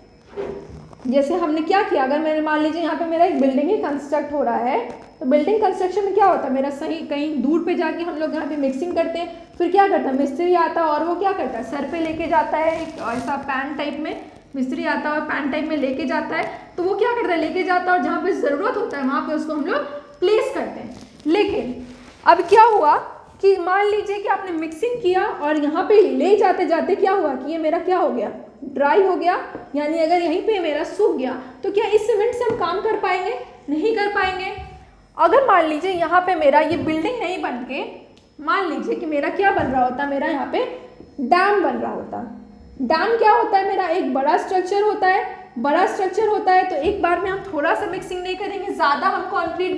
जैसे हमने क्या किया, अगर मैंने मान लीजिए यहाँ पे मेरा एक बिल्डिंग ही कंस्ट्रक्ट हो रहा है, तो बिल्डिंग कंस्ट्रक्शन में क्या होता है? मेरा सही कहीं दूर पे जाके हम लोग यहाँ पे मिक्सिंग करते हैं। फिर क्या करता है? मिस्त्री आता है और वो क्या करता है? सर पे लेके जाता है, एक ऐसा पैन टाइप में मिस्त्री आता है और पैन टाइप में लेके जाता है। तो वो क्या करता है? लेके जाता है और जहाँ पे ज़रूरत होता है वहाँ पे उसको हम लोग प्लेस करते हैं। लेकिन अब क्या हुआ कि मान लीजिए कि आपने मिक्सिंग किया और यहाँ पे ले जाते जाते क्या हुआ कि ये मेरा क्या हो गया? ड्राई हो गया। यानी अगर यहीं पे मेरा सूख गया तो क्या इस सीमेंट से हम काम कर पाएंगे? नहीं कर पाएंगे। अगर मान लीजिए यहाँ पे मेरा ये बिल्डिंग नहीं बन के मान लीजिए कि मेरा क्या बन रहा होता? मेरा यहाँ पे डैम बन रहा होता। डैम क्या होता है? मेरा एक बड़ा स्ट्रक्चर होता है। बड़ा स्ट्रक्चर होता है तो एक बार में हम थोड़ा सा मिक्सिंग नहीं करेंगे, ज़्यादा हम कंक्रीट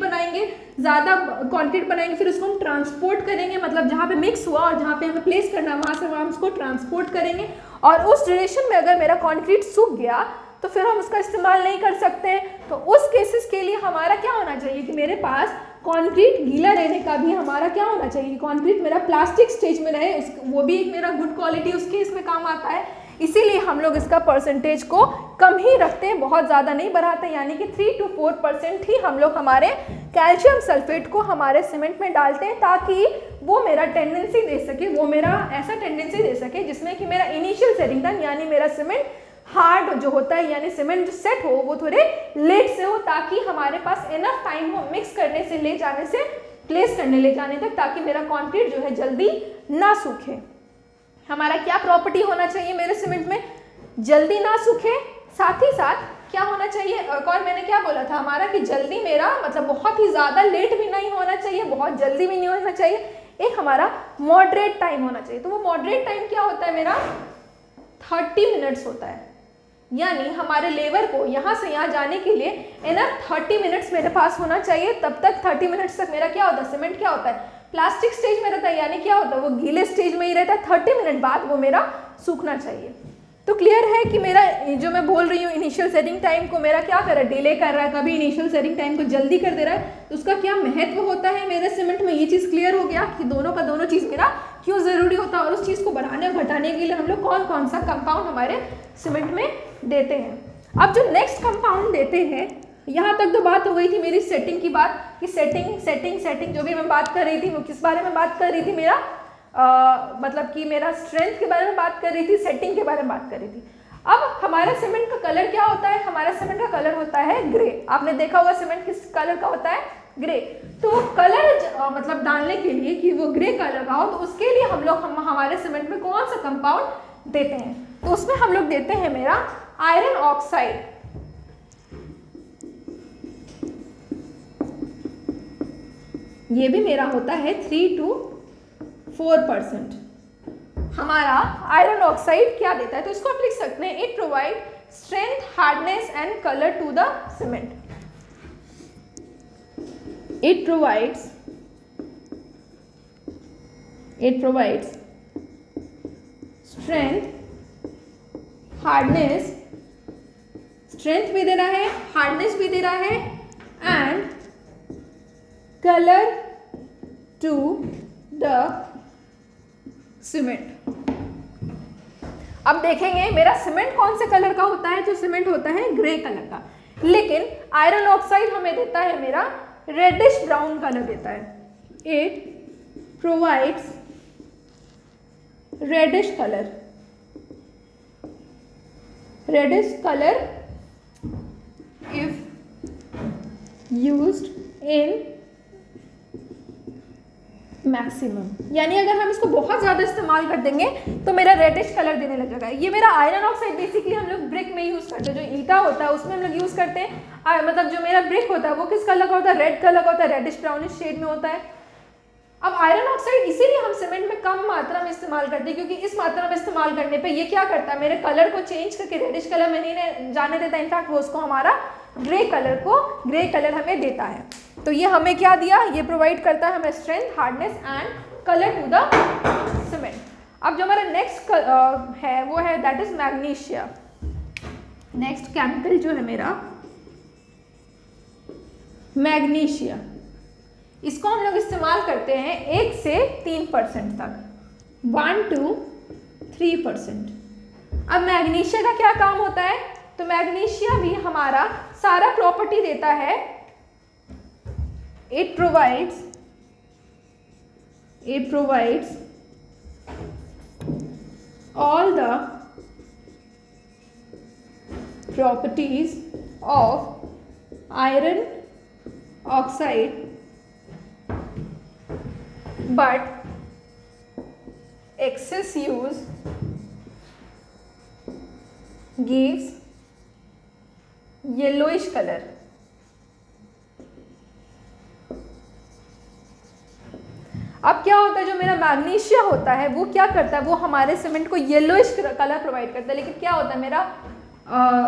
बनाएंगे, फिर उसको हम ट्रांसपोर्ट करेंगे। मतलब जहाँ पे मिक्स हुआ और जहाँ पे हमें प्लेस करना है वहाँ से वहाँ हम उसको ट्रांसपोर्ट करेंगे। और उस ड्यूरेशन में अगर मेरा कंक्रीट सूख गया तो फिर हम उसका इस्तेमाल नहीं कर सकते। तो उस केसेस के लिए हमारा क्या होना चाहिए कि मेरे पास कंक्रीट गीला रहने का भी हमारा क्या होना चाहिए कि कंक्रीट मेरा प्लास्टिक स्टेज में रहे, वो भी एक मेरा गुड क्वालिटी उसके इसमें काम आता है। इसीलिए हम लोग इसका परसेंटेज को कम ही रखते हैं, बहुत ज़्यादा नहीं बढ़ाते। यानी कि 3 to 4% ही हम लोग हमारे कैल्शियम सल्फेट को हमारे सीमेंट में डालते हैं ताकि वो मेरा टेंडेंसी दे सके, वो मेरा ऐसा टेंडेंसी दे सके जिसमें कि मेरा इनिशियल सेटिंग टाइम यानी मेरा सीमेंट हार्ड जो होता है यानी सीमेंट जो सेट हो वो थोड़े लेट से हो, ताकि हमारे पास इनफ टाइम हो मिक्स करने से ले जाने से प्लेस करने ले जाने तक, ताकि मेरा कंक्रीट जो है जल्दी ना सूखे। हमारा क्या प्रॉपर्टी होना चाहिए मेरे सीमेंट में? जल्दी ना सूखे। साथ ही साथ क्या होना चाहिए? और मैंने क्या बोला था हमारा कि जल्दी मेरा मतलब बहुत ही ज़्यादा लेट भी नहीं होना चाहिए, बहुत जल्दी भी नहीं होना चाहिए, एक हमारा मॉडरेट टाइम होना चाहिए। तो वो मॉडरेट टाइम क्या होता है? मेरा 30 मिनट्स होता है। यानी हमारे लेबर को यहाँ से यहाँ जाने के लिए इनफ 30 मिनट्स मेरे पास होना चाहिए। तब तक 30 मिनट्स तक मेरा क्या होता है? सीमेंट क्या होता है? प्लास्टिक स्टेज में रहता है। यानी क्या होता है? वो गीले स्टेज में ही रहता है। 30 मिनट बाद वो मेरा सूखना चाहिए। तो क्लियर है कि मेरा जो मैं बोल रही हूँ इनिशियल सेटिंग टाइम को मेरा क्या कर रहा है? डिले कर रहा है, कभी इनिशियल सेटिंग टाइम को जल्दी कर दे रहा है। तो उसका क्या महत्व होता है मेरे सीमेंट में, ये चीज़ क्लियर हो गया कि दोनों का दोनों चीज़ मेरा क्यों ज़रूरी होता है और उस चीज़ को बढ़ाने और घटाने के लिए हम लोग कौन कौन सा कंपाउंड हमारे सीमेंट में देते हैं। अब जो नेक्स्ट कंपाउंड देते हैं, यहाँ तक तो बात हो गई थी मेरी सेटिंग की बात कि सेटिंग जो भी मैं बात कर रही थी वो किस बारे में बात कर रही थी? मेरा मतलब कि मेरा स्ट्रेंथ के बारे में बात कर रही थी, सेटिंग के बारे में बात कर रही थी। अब हमारा सीमेंट का कलर क्या होता है? हमारा सीमेंट का कलर होता है ग्रे। आपने देखा होगा सीमेंट किस कलर का होता है? ग्रे। तो कलर मतलब डालने के लिए कि वो ग्रे कलर का हो तो उसके लिए हम लोग हमारे सीमेंट में कौन सा कंपाउंड देते हैं? तो उसमें हम लोग देते हैं मेरा आयरन ऑक्साइड। ये भी मेरा होता है 3 to 4%। हमारा आयरन ऑक्साइड क्या देता है? तो इसको आप लिख सकते हैं it provide strength, hardness and colour to the cement. It provides strength, hardness, strength भी दे रहा है, हार्डनेस भी दे रहा है and colour to the cement. अब देखेंगे मेरा सीमेंट कौन से कलर का होता है, तो सीमेंट होता है ग्रे कलर का, लेकिन आयरन ऑक्साइड हमें देता है मेरा रेडिश ब्राउन कलर देता है। It provides reddish colour if used in maximum, यानी अगर हम इसको बहुत ज़्यादा इस्तेमाल कर देंगे तो मेरा रेडिश कलर देने लगेगा। ये मेरा आयरन ऑक्साइड बेसिकली हम लोग ब्रिक में यूज़ करते हैं, जो ईटा होता है उसमें हम लोग यूज़ करते हैं। मतलब जो मेरा ब्रिक होता है वो किस कलर का होता है, रेड कलर का होता है, रेडिश ब्राउनिश शेड में होता है। अब आयरन ऑक्साइड इसीलिए हम सीमेंट में कम मात्रा में इस्तेमाल करते हैं, क्योंकि इस मात्रा में इस्तेमाल करने पे ये क्या करता है, मेरे कलर को चेंज करके रेडिश कलर में नहीं जाने देता, इनफैक्ट वो उसको हमारा ग्रे कलर हमें देता है। तो ये हमें क्या दिया, ये प्रोवाइड करता है हमें strength, hardness and colour to the cement. अब जो हमारा नेक्स्ट है वो है that is magnesia. Next chemical जो है मेरा मैग्नीशिया, इसको हम लोग इस्तेमाल करते हैं 1 से 3% तक, 1 to 3%। अब मैग्नीशिया का क्या काम होता है, तो मैग्नीशिया भी हमारा सारा प्रॉपर्टी देता है। It provides all the properties of iron oxide, but excess use gives yellowish color। अब क्या होता है, जो मेरा मैग्नीशिया होता है वो क्या करता है, वो हमारे सीमेंट को येलोइश कलर प्रोवाइड करता है। लेकिन क्या होता है, मेरा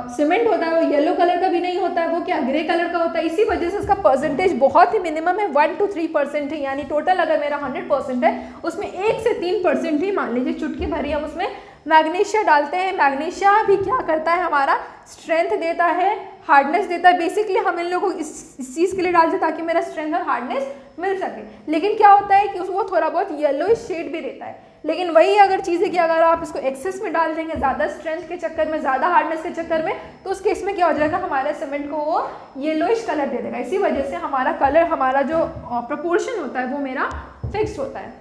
सीमेंट होता है वो येलो कलर का भी नहीं होता है, वो क्या ग्रे कलर का होता है। इसी वजह से उसका परसेंटेज बहुत ही मिनिमम है, 1 to 3% है। यानी टोटल अगर मेरा 100% है उसमें 1 से 3% ही, मान लीजिए चुटकी भरी हम उसमें मैग्नीशिया डालते हैं। मैग्नीशिया भी क्या करता है, हमारा स्ट्रेंथ देता है, हार्डनेस देता है। बेसिकली हम इन लोगों को इस चीज़ के लिए डालते हैं ताकि मेरा स्ट्रेंथ और हार्डनेस मिल सके। लेकिन क्या होता है कि वो थोड़ा बहुत येलोइश शेड भी देता है। लेकिन वही अगर चीज़ है कि अगर आप इसको एक्सेस में डाल देंगे, ज़्यादा स्ट्रेंथ के चक्कर में, ज़्यादा हार्डनेस के चक्कर में, तो उस केस में क्या हो जाएगा, हमारे सीमेंट को वो येलोइश कलर दे देगा। इसी वजह से हमारा कलर, हमारा जो प्रपोर्शन होता है वो मेरा फिक्स होता है।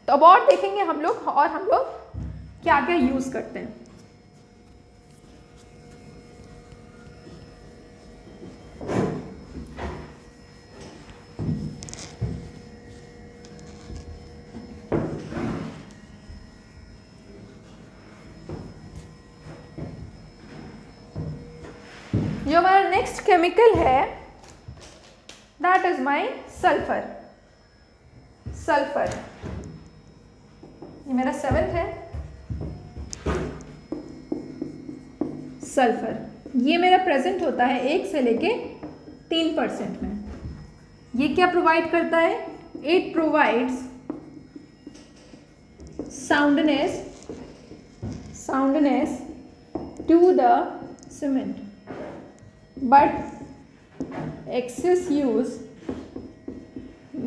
तो अब और देखेंगे हम लोग, और हम लोग क्या क्या यूज़ करते हैं। जो हमारा नेक्स्ट केमिकल है that is my sulphur. Sulphur ये मेरा 7th है। सल्फर ये मेरा प्रेजेंट होता है 1 से लेके 3% में। ये क्या प्रोवाइड करता है, it provides soundness to the cement, but excess use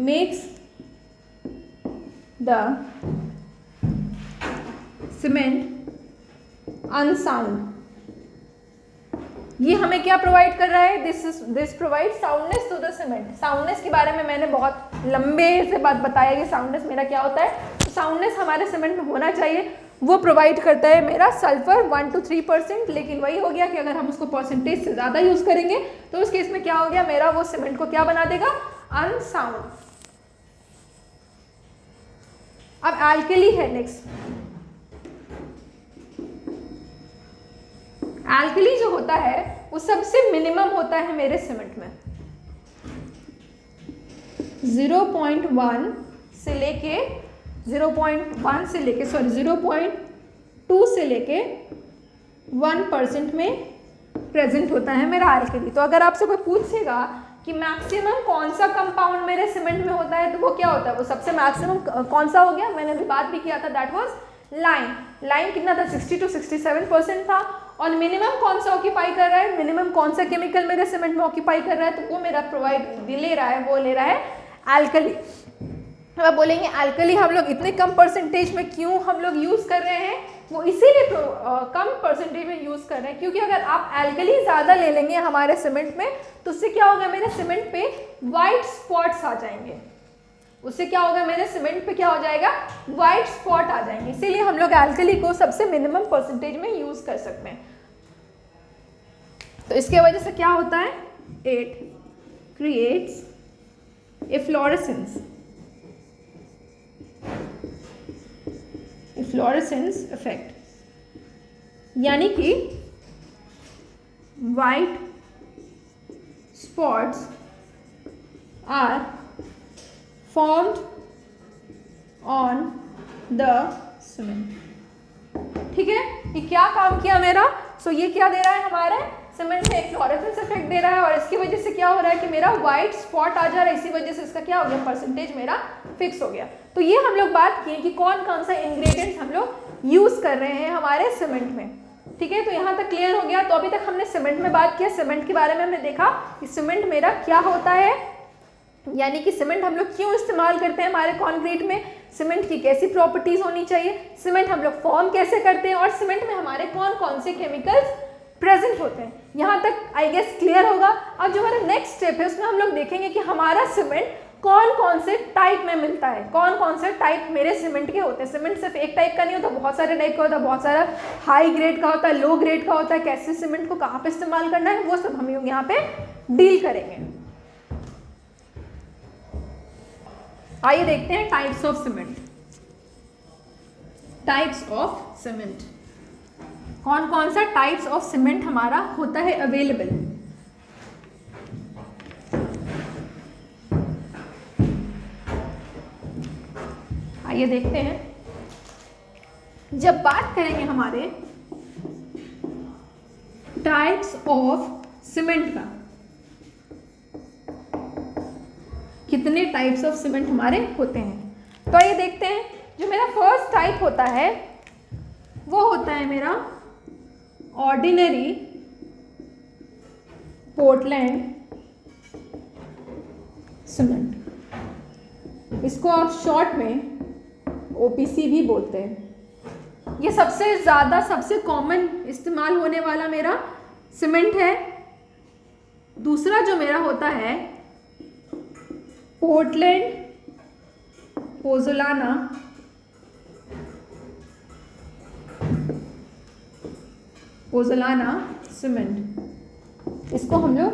makes the cement unsound। ये हमें क्या प्रोवाइड कर रहा है, this provide soundness to the cement. Soundness के बारे में मैंने बहुत लंबे से बात बताया कि साउंडनेस मेरा क्या होता है। तो साउंडनेस हमारे सीमेंट में होना चाहिए, वो प्रोवाइड करता है मेरा सल्फर 1 to 3%। लेकिन वही हो गया कि अगर हम उसको परसेंटेज से ज़्यादा यूज़ करेंगे तो उस केस में क्या हो गया, मेरा वो सीमेंट को क्या बना देगा, अनसाउंड। अब एल्कली है नेक्स्ट। एल्कली जो होता है वो सबसे मिनिमम होता है मेरे सीमेंट में। 0.1 से लेके 0.2 से लेके 1% में प्रेजेंट होता है मेरा एल्कली। तो अगर आपसे कोई पूछेगा कि मैक्सिमम कौन सा कंपाउंड मेरे सीमेंट में होता है, तो वो क्या होता है, वो सबसे मैक्सिमम कौन सा हो गया, मैंने अभी बात भी किया था, दैट वाज लाइम। लाइम कितना था, 60 to 67% था। और मिनिमम कौन सा ऑक्यूपाई कर रहा है, मिनिमम कौन सा केमिकल मेरे सीमेंट में ऑक्यूपाई कर रहा है, तो वो मेरा प्रोवाइड ले रहा है, वो ले रहा है एल्कली। अब बोलेंगे अल्कली हम लोग इतने कम परसेंटेज में क्यों हम लोग यूज़ कर रहे हैं, वो इसीलिए कम परसेंटेज में यूज़ कर रहे हैं क्योंकि अगर आप अल्कली ज़्यादा ले लेंगे हमारे सीमेंट में तो उससे क्या होगा, मेरे सीमेंट पे वाइट स्पॉट्स आ जाएंगे। उससे क्या होगा, मेरे सीमेंट पे क्या हो जाएगा, वाइट स्पॉट आ जाएंगे। इसीलिए हम लोग अल्कली को सबसे मिनिमम परसेंटेज में यूज़ कर सकते हैं। तो इसके वजह से क्या होता है, इट क्रिएट्स फ्लोरेसेंस इफेक्ट, यानी कि white spots are formed on the cement. ठीक है, ये क्या काम किया मेरा, सो ये क्या दे रहा है, हमारे सीमेंट में एक फ्लोरेसेंस इफेक्ट दे रहा है और इसकी वजह से क्या हो रहा है कि मेरा व्हाइट स्पॉट आ जा रहा है, इसी वजह से इसका क्या हो गया, परसेंटेज मेरा फिक्स हो गया। तो ये हम लोग बात किए कि कौन कौन सा इंग्रेडिएंट्स हम लोग यूज़ कर रहे हैं हमारे सीमेंट में। ठीक है, तो यहाँ तक क्लियर हो गया। तो अभी तक हमने सीमेंट में बात किया, सीमेंट के बारे में हमने देखा कि सीमेंट मेरा क्या होता है, यानी कि सीमेंट हम लोग क्यों इस्तेमाल करते हैं हमारे कंक्रीट में, सीमेंट की कैसी प्रॉपर्टीज़ होनी चाहिए, सीमेंट हम लोग फॉर्म कैसे करते हैं और सीमेंट में हमारे कौन कौन से केमिकल्स प्रेजेंट होते हैं। यहाँ तक आई गेस क्लियर होगा। अब जो हमारा नेक्स्ट स्टेप है उसमें हम लोग देखेंगे कि हमारा सीमेंट कौन कौन से टाइप में मिलता है, कौन कौन से टाइप मेरे सीमेंट के होते हैं। सीमेंट सिर्फ एक टाइप का नहीं होता, बहुत सारे टाइप का होता है, बहुत सारा हाई ग्रेड का होता है, लो ग्रेड का होता है, कैसे सीमेंट को कहाँ पे इस्तेमाल करना है वो सब हम लोग यहाँ पे डील करेंगे। आइए देखते हैं types of cement. Types of cement, कौन कौन सा टाइप्स ऑफ सीमेंट हमारा होता है अवेलेबल। आइए देखते हैं। जब बात करेंगे हमारे टाइप्स ऑफ सीमेंट का, कितने टाइप्स ऑफ सीमेंट हमारे होते हैं, तो आइए देखते हैं। जो मेरा फर्स्ट टाइप होता है वो होता है मेरा ऑर्डिनरी पोर्टलैंड सीमेंट। इसको आप शॉर्ट में ओपीसी भी बोलते हैं। ये सबसे ज़्यादा सबसे कॉमन इस्तेमाल होने वाला मेरा सीमेंट है। दूसरा जो मेरा होता है पोर्टलैंड पोज़ोलाना सीमेंट, इसको हम लोग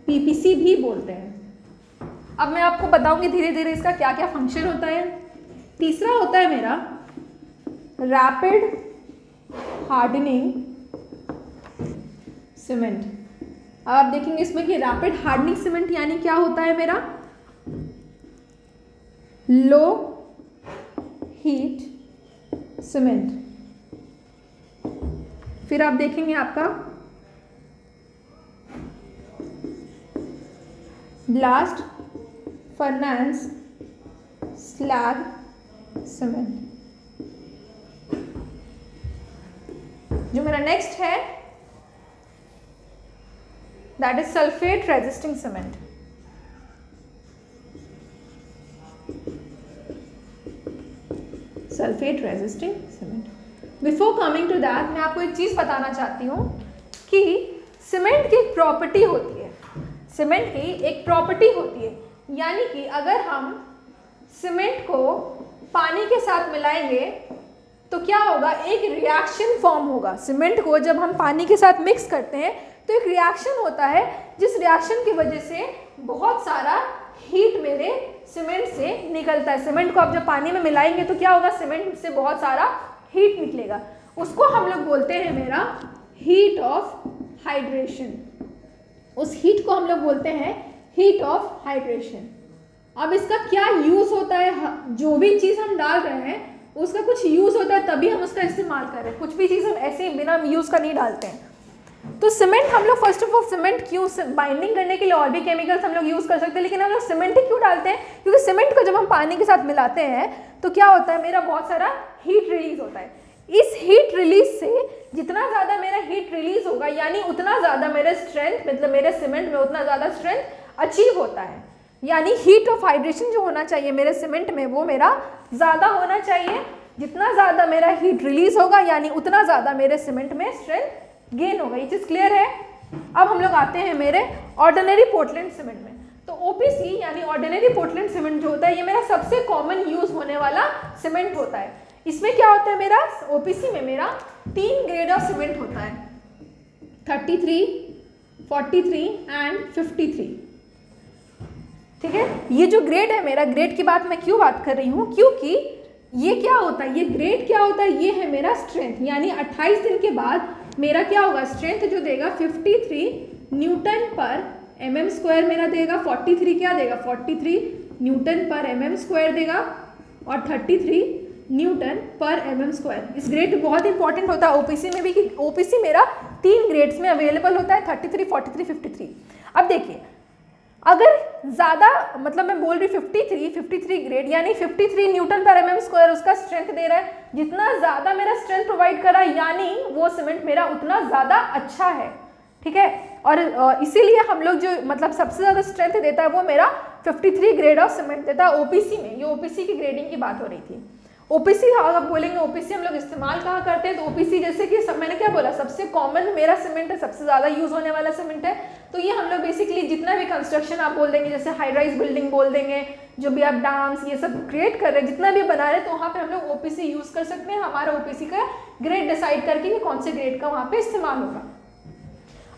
पीपीसी भी बोलते हैं। अब मैं आपको बताऊंगी धीरे धीरे इसका क्या क्या फंक्शन होता है। तीसरा होता है मेरा रैपिड हार्डनिंग सीमेंट। अब आप देखेंगे इसमें कि रैपिड हार्डनिंग सीमेंट यानी क्या होता है मेरा, लो हीट सीमेंट। फिर आप देखेंगे आपका ब्लास्ट फर्नेस स्लैग सीमेंट। जो मेरा नेक्स्ट है that is sulphate resisting cement. Sulphate resisting cement. Before coming to that मैं आपको एक चीज़ बताना चाहती हूँ कि सीमेंट की एक प्रॉपर्टी होती है, सीमेंट की एक प्रॉपर्टी होती है, यानी कि अगर हम सीमेंट को पानी के साथ मिलाएंगे तो क्या होगा, एक रिएक्शन फॉर्म होगा। सीमेंट को जब हम पानी के साथ मिक्स करते हैं तो एक रिएक्शन होता है, जिस रिएक्शन की वजह से बहुत सारा हीट मेरे सीमेंट से निकलता है। सीमेंट को आप जब पानी में मिलाएंगे तो क्या होगा, सीमेंट से बहुत सारा हीट निकलेगा। उसको हम लोग बोलते हैं मेरा हीट ऑफ हाइड्रेशन। उस हीट को हम लोग बोलते हैं हीट ऑफ हाइड्रेशन। अब इसका क्या यूज़ होता है, जो भी चीज़ हम डाल रहे हैं उसका कुछ यूज़ होता है तभी हम उसका इस्तेमाल कर रहे हैं। कुछ भी चीज़ हम ऐसे बिना यूज़ का नहीं डालते हैं। तो सीमेंट हम लोग फर्स्ट ऑफ ऑल सीमेंट क्यों, बाइंडिंग करने के लिए और भी केमिकल्स हम लोग यूज़ कर सकते हैं, लेकिन हम लोग सीमेंट ही क्यों डालते हैं, क्योंकि सीमेंट को जब हम पानी के साथ मिलाते हैं तो क्या होता है, मेरा बहुत सारा हीट रिलीज होता है। इस हीट रिलीज से जितना ज़्यादा मेरा हीट रिलीज होगा यानी उतना ज़्यादा मेरा स्ट्रेंथ, मतलब मेरे सीमेंट में उतना ज़्यादा स्ट्रेंथ अचीव होता है। यानी हीट ऑफ हाइड्रेशन जो होना चाहिए मेरे सीमेंट में वो मेरा ज़्यादा होना चाहिए। जितना ज़्यादा मेरा हीट रिलीज होगा यानी उतना ज़्यादा मेरे सीमेंट में स्ट्रेंथ गेन होगा। ये चीज़ क्लियर है। अब हम लोग आते हैं मेरे ऑर्डिनरी पोर्टलैंड सीमेंट में। तो ओपीसी यानी ऑर्डिनरी पोर्टलैंड सीमेंट जो होता है ये मेरा सबसे कॉमन यूज होने वाला सीमेंट होता है। इसमें क्या होता है मेरा ओपीसी में मेरा 3 ग्रेड ऑफ सीमेंट होता है, 33, 43 एंड 53। ठीक है, ये जो ग्रेड है मेरा, ग्रेड की बात मैं क्यों बात कर रही हूँ, क्योंकि ये क्या होता है, ये ग्रेड क्या होता है, ये है मेरा स्ट्रेंथ। यानी 28 दिन के बाद मेरा क्या होगा, स्ट्रेंथ जो देगा 53 न्यूटन पर mm स्क्वायर मेरा देगा। 43 क्या देगा, 43 न्यूटन पर mm स्क्वायर देगा और 33 न्यूटन पर mm स्क्वायर। इस ग्रेड बहुत इंपॉर्टेंट होता है ओपीसी में भी कि ओपीसी मेरा 3 ग्रेड्स में अवेलेबल होता है, 33, 43, 53। अब देखिए अगर ज़्यादा मतलब मैं बोल रही 53 ग्रेड यानी 53 न्यूटन पर mm स्क्वायर उसका स्ट्रेंथ दे रहा है। जितना ज़्यादा मेरा स्ट्रेंथ प्रोवाइड करा यानी वो सीमेंट मेरा उतना ज़्यादा अच्छा है। ठीक है, और इसीलिए हम लोग जो मतलब सबसे ज़्यादा स्ट्रेंथ देता है वो मेरा 53 ग्रेड ऑफ सीमेंट देता है ओपीसी में। ये ओपीसी की ग्रेडिंग की बात हो रही थी। ओपीसी अगर बोलेंगे ओपीसी हम लोग इस्तेमाल कहाँ करते हैं, तो ओपीसी जैसे कि मैंने क्या बोला सबसे कॉमन मेरा सीमेंट है, सबसे ज़्यादा यूज होने वाला सीमेंट है। तो ये हम लोग बेसिकली जितना भी कंस्ट्रक्शन आप बोल देंगे, जैसे हाई राइज बिल्डिंग बोल देंगे, जो भी आप डैम्स ये सब क्रिएट कर रहे हैं, जितना भी बना रहे हैं, तो वहाँ पे हम लोग ओपीसी यूज़ कर सकते हैं। हमारा ओपीसी का ग्रेड डिसाइड करके कि कौन से ग्रेड का वहाँ पे इस्तेमाल होगा।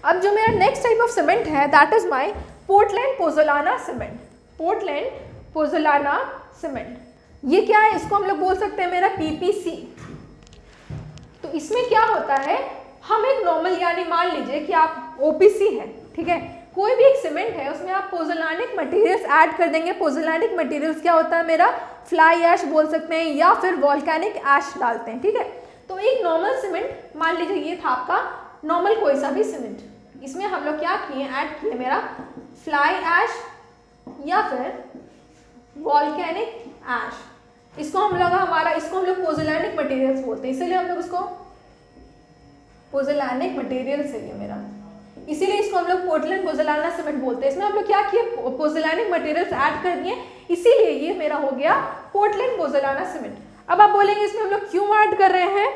अब जो मेरा नेक्स्ट टाइप ऑफ सीमेंट है that is my Portland pozzolana cement. Portland pozzolana cement ये क्या है, इसको हम लोग बोल सकते हैं मेरा पीपीसी। तो इसमें क्या होता है, हम एक नॉर्मल यानी मान लीजिए कि आप ओपीसी है, ठीक है, कोई भी एक सीमेंट है उसमें आप पोज़ोलानिक मटेरियल्स ऐड कर देंगे। पोज़ोलानिक मटेरियल्स क्या होता है मेरा, फ्लाई ऐश बोल सकते हैं या फिर वॉल्केनिक ऐश डालते हैं। ठीक है, तो एक नॉर्मल सीमेंट मान लीजिए ये था आपका नॉर्मल कोई सा भी सीमेंट, इसमें हम लोग क्या किए, ऐड किए मेरा फ्लाई ऐश या फिर वॉल्केनिक ऐश। इसको हम लोग पोज़ोलानिक मटेरियल्स बोलते हैं, इसीलिए हम लोग इसको पोज़ोलानिक मटेरियल्स है ये मेरा, इसीलिए इसको हम लोग पोर्टलैंड पोज़ोलाना सीमेंट बोलते हैं। इसमें हम लोग क्या किए, पोज़ोलानिक मटेरियल्स ऐड कर दिए, इसीलिए ये मेरा हो गया पोर्टलैंड पोज़ोलाना सीमेंट। अब आप बोलेंगे इसमें हम लोग क्यों ऐड कर रहे हैं,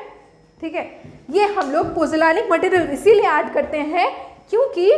ठीक है, ये हम लोग पोज़ोलानिक मटेरियल इसीलिए ऐड करते हैं क्योंकि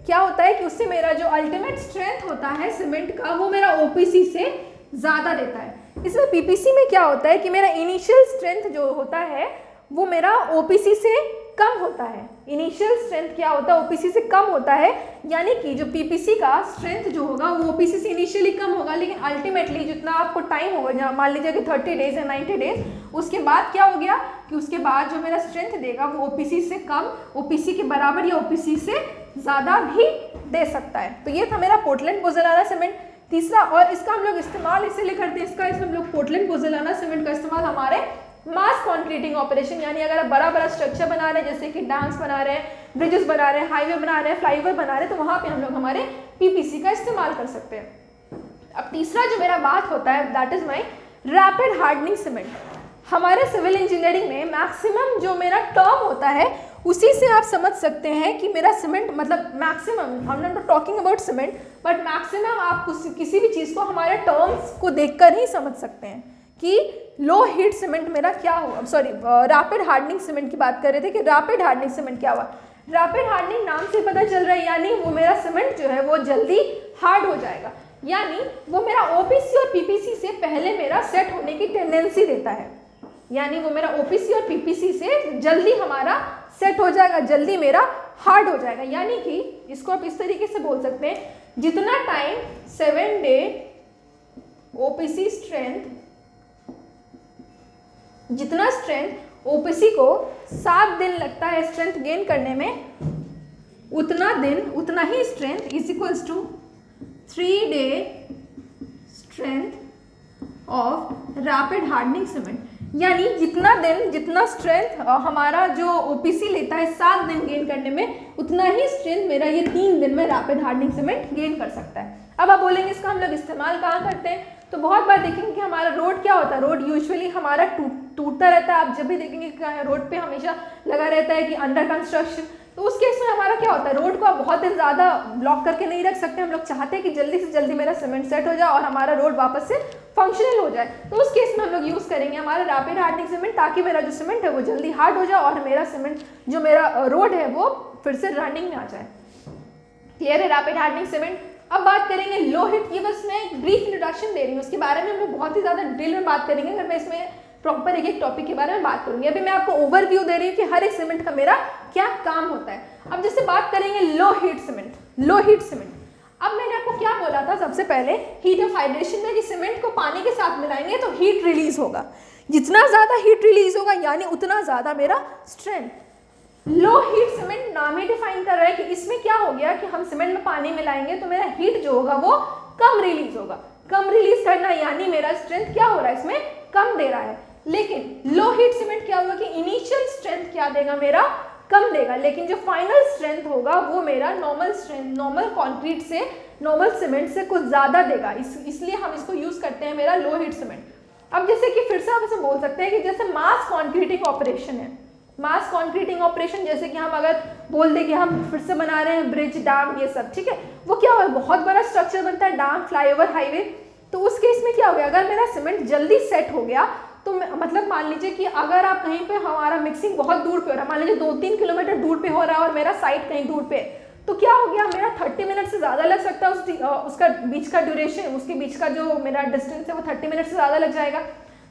क्या होता है कि उससे मेरा जो अल्टीमेट स्ट्रेंथ होता है सीमेंट का वो मेरा ओपीसी से ज़्यादा देता है। इसमें पीपीसी में क्या होता है कि मेरा इनिशियल स्ट्रेंथ जो होता है वो मेरा ओपीसी से कम होता है। इनिशियल स्ट्रेंथ क्या होता है, ओपीसी से कम होता है, यानी कि जो पीपीसी का स्ट्रेंथ जो होगा वो ओपीसी से इनिशियली कम होगा, लेकिन अल्टीमेटली जितना आपको टाइम होगा, मान लीजिए कि 30 डेज या 90 डेज, उसके बाद क्या हो गया कि उसके बाद जो मेरा स्ट्रेंथ देगा वो ओपीसी से कम, ओपीसी के बराबर या ओपीसी से ज़्यादा भी दे सकता है। तो ये था मेरा पोर्टलैंड पोज़ोलाना सीमेंट। तीसरा, और इसका हम लोग इस्तेमाल इसीलिए करते हैं, इसका इसमें हम लोग पोर्टलैंड पोज़ोलाना सीमेंट का इस्तेमाल हमारे मास कॉन्क्रीटिंग ऑपरेशन, यानी अगर आप बड़ा बड़ा स्ट्रक्चर बना रहे हैं, जैसे कि डैम्स बना रहे हैं, ब्रिजेस बना रहे हैं, हाईवे बना रहे हैं, फ्लाईओवर बना रहे हैं, तो वहाँ पे हम लोग हमारे पीपीसी का इस्तेमाल कर सकते हैं। अब तीसरा जो मेरा बात होता है that is my rapid hardening cement. हमारे सिविल इंजीनियरिंग में मैक्सिमम जो मेरा टर्म होता है उसी से आप समझ सकते हैं कि मेरा सीमेंट मतलब maximum, I am not talking about cement, but maximum आप किसी भी चीज़ को हमारे टर्म्स को देखकर ही समझ सकते हैं कि लो हीट सीमेंट मेरा क्या हुआ, सॉरी रैपिड हार्डनिंग सीमेंट की बात कर रहे थे कि रैपिड हार्डनिंग सीमेंट क्या हुआ। रैपिड हार्डनिंग नाम से पता चल रहा है, यानी वो मेरा सीमेंट जो है वो जल्दी हार्ड हो जाएगा, यानी वो मेरा ओपीसी और पीपीसी से पहले मेरा सेट होने की टेंडेंसी देता है, यानी वो मेरा ओपीसी और पीपीसी से जल्दी हमारा सेट हो जाएगा, जल्दी मेरा हार्ड हो जाएगा। यानी कि इसको आप इस तरीके से बोल सकते हैं, जितना टाइम 7 डे ओपीसी स्ट्रेंथ, जितना स्ट्रेंथ ओपीसी को 7 दिन लगता है स्ट्रेंथ गेन करने में, उतना ही strength is equals to 3 day strength of rapid hardening cement. यानी जितना स्ट्रेंथ हमारा जो ओपीसी लेता है 7 दिन गेन करने में, उतना ही स्ट्रेंथ मेरा ये 3 दिन में रैपिड हार्डनिंग सीमेंट गेन कर सकता है। अब आप बोलेंगे इसका हम लोग इस्तेमाल कहाँ करते हैं, तो बहुत बार देखेंगे कि हमारा रोड क्या होता है, रोड यूजुअली हमारा टूटता रहता है। आप जब भी देखेंगे रोड पे हमेशा लगा रहता है कि अंडर कंस्ट्रक्शन, तो उस केस में हमारा क्या होता है, रोड को आप बहुत दिन ज़्यादा ब्लॉक करके नहीं रख सकते, हम लोग चाहते हैं कि जल्दी से जल्दी मेरा सीमेंट सेट हो जाए और हमारा रोड वापस से फंक्शनल हो जाए। तो उस केस में हम लोग यूज़ करेंगे हमारा रैपिड हार्डनिंग सीमेंट, ताकि मेरा जो सीमेंट है वो जल्दी हार्ड हो जाए और मेरा सीमेंट जो मेरा रोड है वो फिर से रनिंग में आ जाए। क्लियर है रैपिड हार्डनिंग सीमेंट। अब बात करेंगे लो हिट की, बस मैं एक ब्रीफ इंट्रोडक्शन दे रही हूँ, उसके बारे में हम लोग बहुत ही ज़्यादा डिटेल में बात करेंगे अगर मैं इसमें प्रॉपर एक एक टॉपिक के बारे में बात करूंगी। अभी मैं आपको ओवरव्यू दे रही हूँ कि हर एक सीमेंट का मेरा क्या काम होता है। अब जैसे बात करेंगे low heat cement, low heat cement. अब मैंने आपको क्या बोला था सबसे पहले, हीट ऑफ हाइड्रेशन में कि सीमेंट को पानी के साथ मिलाएंगे तो हीट रिलीज होगा, जितना ज़्यादा हीट रिलीज होगा यानी उतना ज़्यादा मेरा स्ट्रेंथ। लो हीट सीमेंट नाम ही डिफाइन कर रहा है कि इसमें क्या हो गया कि हम सीमेंट में पानी मिलाएंगे तो मेरा हीट जो होगा वो कम रिलीज होगा। कम रिलीज करना यानी मेरा स्ट्रेंथ क्या हो रहा है, इसमें कम दे रहा है। लेकिन लो हीट सीमेंट क्या होगा कि इनिशियल स्ट्रेंथ क्या देगा, मेरा कम देगा, लेकिन जो फाइनल स्ट्रेंथ होगा वो मेरा नॉर्मल स्ट्रेंथ, नॉर्मल कंक्रीट से, नॉर्मल सीमेंट से कुछ ज़्यादा देगा। इसलिए हम इसको यूज़ करते हैं मेरा लो हीट सीमेंट। अब जैसे कि फिर से आप इसे बोल सकते हैं कि जैसे मास कॉन्क्रीटिंग ऑपरेशन है, मास कॉन्क्रीटिंग ऑपरेशन, जैसे कि हम अगर बोल दें कि हम फिर से बना रहे हैं ब्रिज, डैम, ये सब, ठीक है, वो क्या होगा, बहुत बड़ा स्ट्रक्चर बनता है, डैम, फ्लाईओवर, हाईवे। तो उस केस में क्या हो गया, अगर मेरा सीमेंट जल्दी सेट हो गया तो मतलब मान लीजिए कि अगर आप कहीं पे हमारा मिक्सिंग बहुत दूर पे हो रहा है, मान लीजिए 2-3 किलोमीटर दूर पे हो रहा है और मेरा साइट कहीं दूर पे, तो क्या हो गया, मेरा 30 मिनट से ज़्यादा लग सकता है उसका बीच का ड्यूरेशन, उसके बीच का जो मेरा डिस्टेंस है वो 30 मिनट से ज़्यादा लग जाएगा।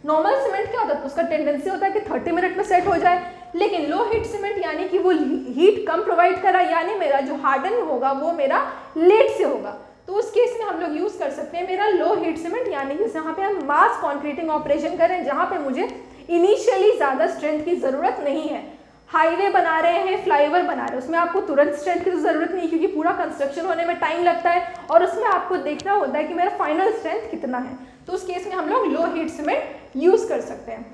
नॉर्मल सीमेंट क्या होता है, उसका टेंडेंसी होता है कि 30 मिनट में सेट हो जाए, लेकिन लो हीट सीमेंट यानी कि वो हीट कम प्रोवाइड करा, यानी मेरा जो हार्डन होगा वो मेरा लेट से होगा। तो उस केस में हम लोग यूज़ कर सकते हैं मेरा लो हीट सीमेंट, यानी कि जहाँ पे हम मास कॉन्क्रीटिंग ऑपरेशन करें, जहाँ पे मुझे इनिशियली ज़्यादा स्ट्रेंथ की ज़रूरत नहीं है। हाईवे बना रहे हैं, फ्लाईओवर बना रहे हैं, उसमें आपको तुरंत स्ट्रेंथ की ज़रूरत नहीं, क्योंकि पूरा कंस्ट्रक्शन होने में टाइम लगता है और उसमें आपको देखना होता है कि मेरा फाइनल स्ट्रेंथ कितना है। तो उस केस में हम लोग लो हीट सीमेंट यूज़ कर सकते हैं।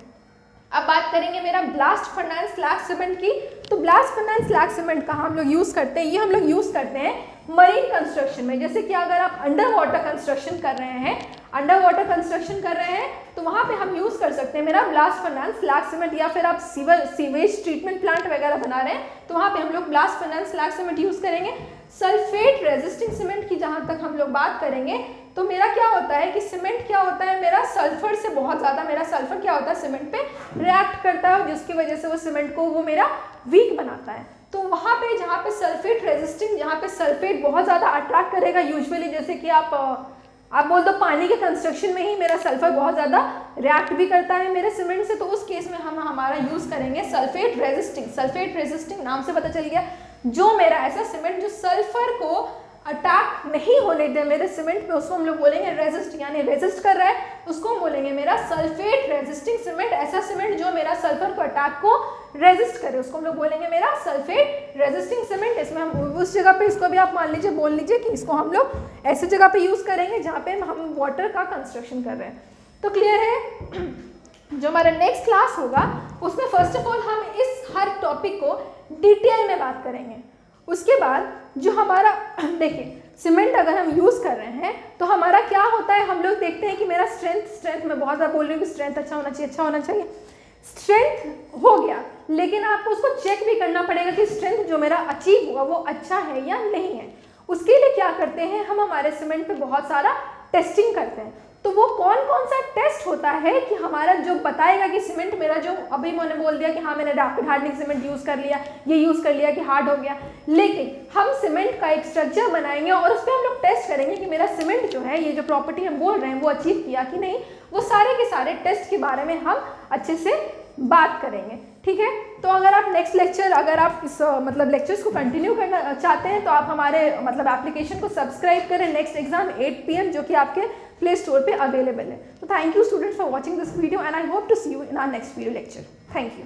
अब बात करेंगे मेरा ब्लास्ट फर्नेस स्लैग सीमेंट की। तो ब्लास्ट फर्नेस स्लैग सीमेंट का हम लोग यूज़ करते हैं, ये हम लोग यूज़ करते हैं मरीन कंस्ट्रक्शन में। जैसे कि अगर आप अंडर वाटर कंस्ट्रक्शन कर रहे हैं, अंडर वाटर कंस्ट्रक्शन कर रहे हैं तो वहाँ पे हम यूज़ कर सकते हैं मेरा ब्लास्ट फर्नेस स्लैग सीमेंट, या फिर आप सीवेज ट्रीटमेंट प्लांट वगैरह बना रहे हैं तो वहाँ पे हम लोग blast furnace slag cement use करेंगे। सल्फेट रेजिस्टिंग सीमेंट की जहाँ तक हम लोग बात करेंगे तो मेरा क्या होता है कि सीमेंट क्या होता है, मेरा सल्फर से बहुत ज़्यादा, मेरा सल्फर क्या होता है सीमेंट पे रिएक्ट करता है, जिसकी वजह से वो सीमेंट को वो मेरा वीक बनाता है। तो वहाँ पे जहाँ पे सल्फेट रेजिस्टिंग, जहाँ पे सल्फेट बहुत ज़्यादा अट्रैक्ट करेगा यूजुअली, जैसे कि आप बोल दो पानी के कंस्ट्रक्शन में ही मेरा सल्फर बहुत ज़्यादा रिएक्ट भी करता है मेरे सीमेंट से, तो उस केस में हम हमारा यूज़ करेंगे सल्फेट रेजिस्टिंग। सल्फेट रेजिस्टिंग नाम से पता चल गया, जो मेरा ऐसा सीमेंट जो सल्फर को अटैक नहीं होने दे मेरे सीमेंट पे, उसको हम लोग बोलेंगे रेजिस्ट, यानी रेजिस्ट कर रहा है, उसको हम बोलेंगे मेरा सल्फेट रेजिस्टिंग सीमेंट। ऐसा सीमेंट जो मेरा सल्फर को अटैक को रेजिस्ट करे उसको हम लोग बोलेंगे मेरा सल्फेट रेजिस्टिंग सीमेंट। इसमें हम उस जगह पे, इसको भी आप मान लीजिए, बोल लीजिए कि इसको हम लोग ऐसी जगह पे यूज़ करेंगे जहाँ पे हम वाटर का कंस्ट्रक्शन कर रहे हैं। तो क्लियर है, जो हमारा नेक्स्ट क्लास होगा उसमें फर्स्ट ऑफ ऑल हम इस हर टॉपिक को डिटेल में बात करेंगे। उसके बाद जो हमारा देखिए सीमेंट अगर हम यूज़ कर रहे हैं तो हमारा क्या होता है, हम लोग देखते हैं कि मेरा स्ट्रेंथ मैं बहुत ज़्यादा बोल रही हूँ कि स्ट्रेंथ अच्छा होना चाहिए। स्ट्रेंथ हो गया, लेकिन आपको उसको चेक भी करना पड़ेगा कि स्ट्रेंथ जो मेरा अचीव हुआ वो अच्छा है या नहीं है। उसके लिए क्या करते हैं हम, हमारे सीमेंट पे बहुत सारा टेस्टिंग करते हैं। तो वो कौन कौन सा टेस्ट होता है कि हमारा जो बताएगा कि सीमेंट मेरा जो, अभी मैंने बोल दिया कि हाँ मैंने रैपिड हार्डनिंग सीमेंट यूज़ कर लिया, ये यूज़ कर लिया कि हार्ड हो गया, लेकिन हम सीमेंट का एक स्ट्रक्चर बनाएंगे और उस पर हम लोग टेस्ट करेंगे कि मेरा सीमेंट जो है, ये जो प्रॉपर्टी हम बोल रहे हैं वो अचीव किया कि नहीं। वो सारे के सारे टेस्ट के बारे में हम अच्छे से बात करेंगे, ठीक है। तो अगर आप नेक्स्ट लेक्चर, अगर आप इस मतलब लेक्चर्स को कंटिन्यू करना चाहते हैं तो आप हमारे मतलब एप्लीकेशन को सब्सक्राइब करें। नेक्स्ट एग्जाम 8 PM जो कि आपके प्ले स्टोर पे अवेलेबल है। तो thank you students for watching this video and I hope to see you in our next video lecture. Thank you.